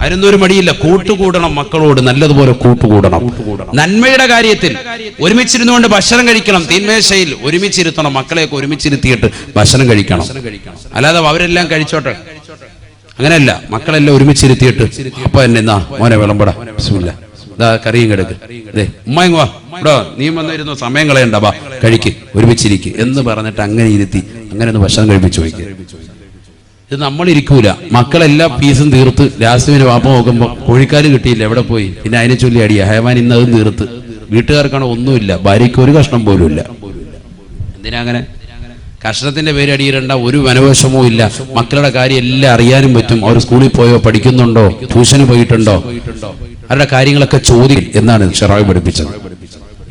അതിനൊന്നും ഒരു മടിയില്ല. കൂട്ടുകൂടണം, മക്കളോട് നല്ലതുപോലെ കൂട്ടുകൂടണം. നന്മയുടെ കാര്യത്തിൽ ഒരുമിച്ചിരുന്നുകൊണ്ട് ഭക്ഷണം കഴിക്കണം, തീന്മേശയിൽ ഒരുമിച്ചിരുത്തണം, മക്കളെയൊക്കെ ഒരുമിച്ചിരുത്തിയിട്ട് ഭക്ഷണം കഴിക്കണം. അല്ലാതെ അവരെല്ലാം കഴിച്ചോട്ടെ, അങ്ങനെയല്ല. മക്കളെല്ലാം ഒരുമിച്ചിരുത്തിയിട്ട് അപ്പൊ എന്നെ എന്നാ മോനെ വിളമ്പടാ, ബിസ്മില്ലാ, ഇതാ കറിയും കിടക്ക്, ഉമ്മയും വാ ഇടോ, നീ വന്നിരുന്നു, സമയം കളയണ്ട, ബാ കഴിക്ക്, ഒരുമിച്ചിരിക്ക് എന്ന് പറഞ്ഞിട്ട് അങ്ങനെ ഇരുത്തി അങ്ങനെ ഒന്ന് ഭക്ഷണം കഴിപ്പിച്ചു വയ്ക്കുക. ഇത് നമ്മളിരിക്കൂല. മക്കളെല്ലാം പീസും തീർത്ത് ലാസ്റ്റിന് വാപ്പ നോക്കുമ്പോ കോഴിക്കാല് കിട്ടിയില്ല, എവിടെ പോയി, പിന്നെ അതിനെ ചൊല്ലി അടിയ ഹയവാൻ ഇന്ന് അതും തീർത്ത്. വീട്ടുകാർക്കാണ് ഒന്നുമില്ല, ഭാര്യയ്ക്ക് ഒരു കഷ്ണം പോലും ഇല്ല. എന്തിനാ അങ്ങനെ? കഷ്ണത്തിന്റെ പേര് അടിയിടണ്ട, ഒരു വനവശമോ ഇല്ല. മക്കളുടെ കാര്യം എല്ലാം അറിയാനും പറ്റും. അവർ സ്കൂളിൽ പോയോ, പഠിക്കുന്നുണ്ടോ, ട്യൂഷന് പോയിട്ടുണ്ടോ, അവരുടെ കാര്യങ്ങളൊക്കെ ചോദിക്കും എന്നാണ് ഷറായി പഠിപ്പിച്ചത്.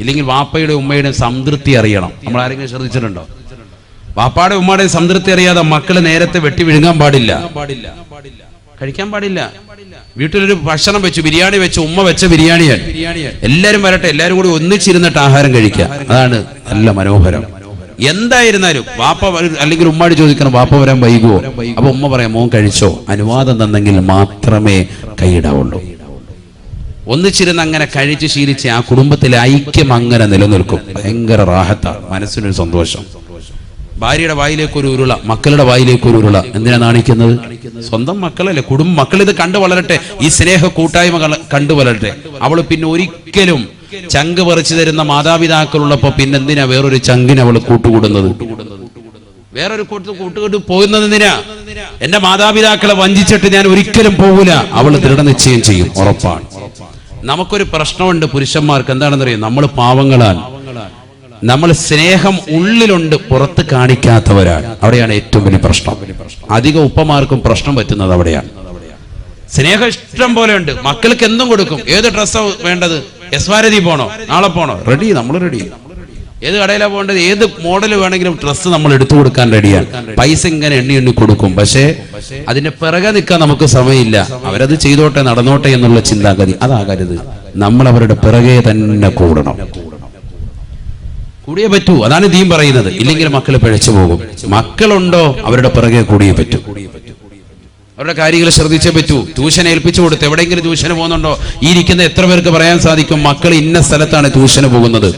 ഇല്ലെങ്കിൽ വാപ്പയുടെ ഉമ്മയുടെ സംതൃപ്തി അറിയണം. നമ്മൾ ആരെങ്കിലും ശ്രദ്ധിച്ചിട്ടുണ്ടോ? വാപ്പാടെ ഉമ്മയുടെ സംതൃപ്തി അറിയാതെ മക്കള് നേരത്തെ വെട്ടി വിഴുങ്ങാൻ പാടില്ല, കഴിക്കാൻ പാടില്ല. വീട്ടിലൊരു ഭക്ഷണം വെച്ചു, ബിരിയാണി വെച്ചു, ഉമ്മ വെച്ച ബിരിയാണിയാണ്, എല്ലാരും വരട്ടെ, എല്ലാരും കൂടി ഒന്നിച്ചിരുന്നിട്ട് ആഹാരം കഴിക്കുക. അതാണ് നല്ല മനോഹരം. എന്തായിരുന്നാലും വാപ്പ അല്ലെങ്കിൽ ഉമ്മാടി ചോദിക്കണം, വാപ്പ വരാൻ വൈകുവോ? അപ്പൊ ഉമ്മ പറയാം, മോൻ കഴിച്ചോ, അനുവാദം തന്നെങ്കിൽ മാത്രമേ കൈയിടാവുള്ളൂ. ഒന്നിച്ചിരുന്ന് അങ്ങനെ കഴിച്ച് ശീലിച്ച് ആ കുടുംബത്തിലെ ഐക്യം അങ്ങനെ നിലനിൽക്കും. ഭയങ്കര റാഹത്താണ്, മനസ്സിനൊരു സന്തോഷം. ഭാര്യയുടെ വായിലേക്ക് ഒരു ഉരുള, മക്കളുടെ വായിലേക്ക് ഒരു ഉരുള. എന്തിനാ നാണിക്കുന്നത്? സ്വന്തം മക്കളല്ലേ, മക്കൾ ഇത് കണ്ടു വളരട്ടെ, ഈ സ്നേഹ കൂട്ടായ്മ കണ്ടു വളരട്ടെ. അവള് പിന്നെ ഒരിക്കലും ചങ്ക് പറിച്ചു തരുന്ന മാതാപിതാക്കളുള്ളപ്പോ പിന്നെന്തിനാ വേറൊരു ചങ്കിന് അവള് കൂട്ടുകൂടുന്നത്? വേറൊരു കൂട്ടുകൂട്ട് പോകുന്നത് എന്തിനാ? എന്റെ മാതാപിതാക്കളെ വഞ്ചിച്ചിട്ട് ഞാൻ ഒരിക്കലും പോകൂല. അവള് ദൃഢനിശ്ചയം ചെയ്യും, ഉറപ്പാണ്. നമുക്കൊരു പ്രശ്നമുണ്ട് പുരുഷന്മാർക്ക്, എന്താണെന്നറിയാം? നമ്മൾ പാവങ്ങളാണ്. നമ്മൾ സ്നേഹം ഉള്ളിലുണ്ട്, പുറത്ത് കാണിക്കാത്തവരാണ്. അവിടെയാണ് ഏറ്റവും വലിയ പ്രശ്നം. അധിക ഉപ്പമാർക്കും പ്രശ്നം പറ്റുന്നത് അവിടെയാണ്. സ്നേഹം ഇഷ്ടം പോലെ ഉണ്ട്, മക്കൾക്ക് എന്തും കൊടുക്കും. ഏത് ഡ്രസ്സാണ് വേണ്ടത്? യസ്വാരതി പോണോ, നാളെ പോണോ, റെഡി, നമ്മൾ റെഡി. ഏത് കടയിലാണ് പോകേണ്ടത്, ഏത് മോഡൽ വേണമെങ്കിലും ഡ്രസ്സ് നമ്മൾ എടുത്തു കൊടുക്കാൻ റെഡിയാണ്. പൈസ ഇങ്ങനെ എണ്ണി കൊടുക്കും. പക്ഷേ അതിന്റെ പിറകെ നിൽക്കാൻ നമുക്ക് സമയമില്ല. അവരത് ചെയ്തോട്ടെ, നടന്നോട്ടെ എന്നുള്ള ചിന്താഗതി അതാകരുത്. നമ്മൾ അവരുടെ പിറകെ തന്നെ കൂടണം, കൂടിയേ പറ്റൂ. അതാണ് ദീൻ പറയുന്നത്. ഇല്ലെങ്കിൽ മക്കൾ പിഴച്ചു പോകും. മക്കളുണ്ടോ അവരുടെ പിറകെ കൂടിയേ പറ്റൂ. അവരുടെ കാര്യങ്ങൾ ശ്രദ്ധിച്ചേ പറ്റൂ. ട്യൂഷൻ ഏൽപ്പിച്ചു കൊടുത്ത് എവിടെയെങ്കിലും ട്യൂഷന് പോകുന്നുണ്ടോ? ഈ ഇരിക്കുന്ന എത്ര പേർക്ക് പറയാൻ സാധിക്കും, മക്കൾ ഇന്ന സ്ഥലത്താണ് ട്യൂഷന് പോകുന്നത്,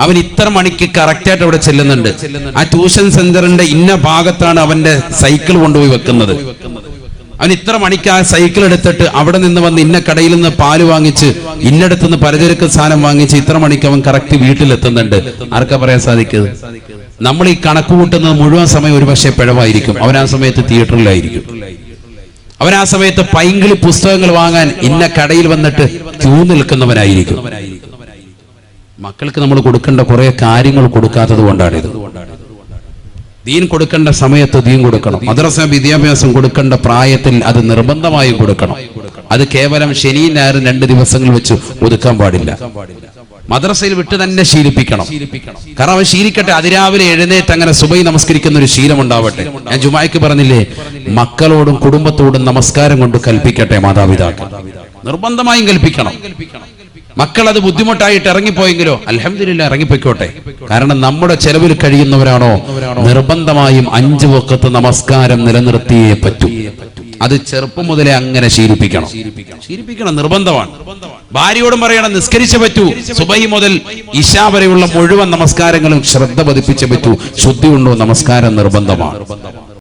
അവൻ ഇത്ര മണിക്ക് കറക്റ്റായിട്ട് അവിടെ ചെല്ലുന്നുണ്ട്, ആ ട്യൂഷൻ സെന്ററിന്റെ ഇന്ന ഭാഗത്താണ് അവന്റെ സൈക്കിൾ കൊണ്ടുപോയി വെക്കുന്നത്, അവൻ ഇത്ര മണിക്ക് ആ സൈക്കിൾ എടുത്തിട്ട് അവിടെ നിന്ന് വന്ന് ഇന്ന കടയിൽ നിന്ന് പാല് വാങ്ങിച്ച് ഇന്നടത്ത് നിന്ന് പലചരക്ക് സാധനം വാങ്ങിച്ച് ഇത്ര മണിക്ക് അവൻ കറക്റ്റ് വീട്ടിലെത്തുന്നുണ്ട്. ആർക്കാ പറയാൻ സാധിക്കുന്നത്? നമ്മൾ ഈ കണക്ക് കൂട്ടുന്നത് മുഴുവൻ സമയം ഒരു പക്ഷേ പിഴവായിരിക്കും. അവൻ ആ സമയത്ത് തിയേറ്ററിലായിരിക്കും. അവൻ ആ സമയത്ത് പൈങ്കിളി പുസ്തകങ്ങൾ വാങ്ങാൻ ഇന്ന കടയിൽ വന്നിട്ട് ക്യൂ നിൽക്കുന്നവനായിരിക്കും. മക്കൾക്ക് നമ്മൾ കൊടുക്കേണ്ട കുറെ കാര്യങ്ങൾ കൊടുക്കാത്തത് കൊണ്ടാണിത്. ദീൻ കൊടുക്കേണ്ട സമയത്ത് ദീൻ കൊടുക്കണം. മദ്രസ വിദ്യാഭ്യാസം കൊടുക്കേണ്ട പ്രായത്തിൽ അത് നിർബന്ധമായും കൊടുക്കണം. അത് കേവലം ശനി ഞായറും 2 ദിവസങ്ങൾ വെച്ച് ഒതുക്കാൻ പാടില്ല. മദ്രസയിൽ വിട്ട് തന്നെ ശീലിപ്പിക്കണം. കാരണം അവൻ ശീലിക്കട്ടെ. അതിരാവിലെ എഴുന്നേറ്റ് അങ്ങനെ സുബൈ നമസ്കരിക്കുന്ന ഒരു ശീലം ഉണ്ടാവട്ടെ. ഞാൻ ജുമായ്ക്ക് പറഞ്ഞില്ലേ, മക്കളോടും കുടുംബത്തോടും നമസ്കാരം കൊണ്ട് കൽപ്പിക്കട്ടെ മാതാപിതാക്കൾ. നിർബന്ധമായും കൽപ്പിക്കണം. മക്കൾ അത് ബുദ്ധിമുട്ടായിട്ട് ഇറങ്ങിപ്പോയെങ്കിലോ അൽഹംദുലില്ലാ ഇറങ്ങിപ്പോയിക്കോട്ടെ. കാരണം നമ്മുടെ ചെലവിൽ കഴിയുന്നവരാണോ നിർബന്ധമായും 5 വഖത്ത് നമസ്കാരം നിലനിർത്തിയേ പറ്റൂ. അത് ചെറുപ്പം മുതലേ അങ്ങനെ ശീലിപ്പിക്കണം, നിർബന്ധമാണ്. ഭാര്യയോടും പറയണം, നിസ്കരിച്ചേ പറ്റൂ. സുബഹി മുതൽ ഇശാ വരെയുള്ള മുഴുവൻ നമസ്കാരങ്ങളും ശ്രദ്ധ പതിപ്പിച്ചേ പറ്റൂ. ശുദ്ധി ഉണ്ടോ, നമസ്കാരം നിർബന്ധമാണ്.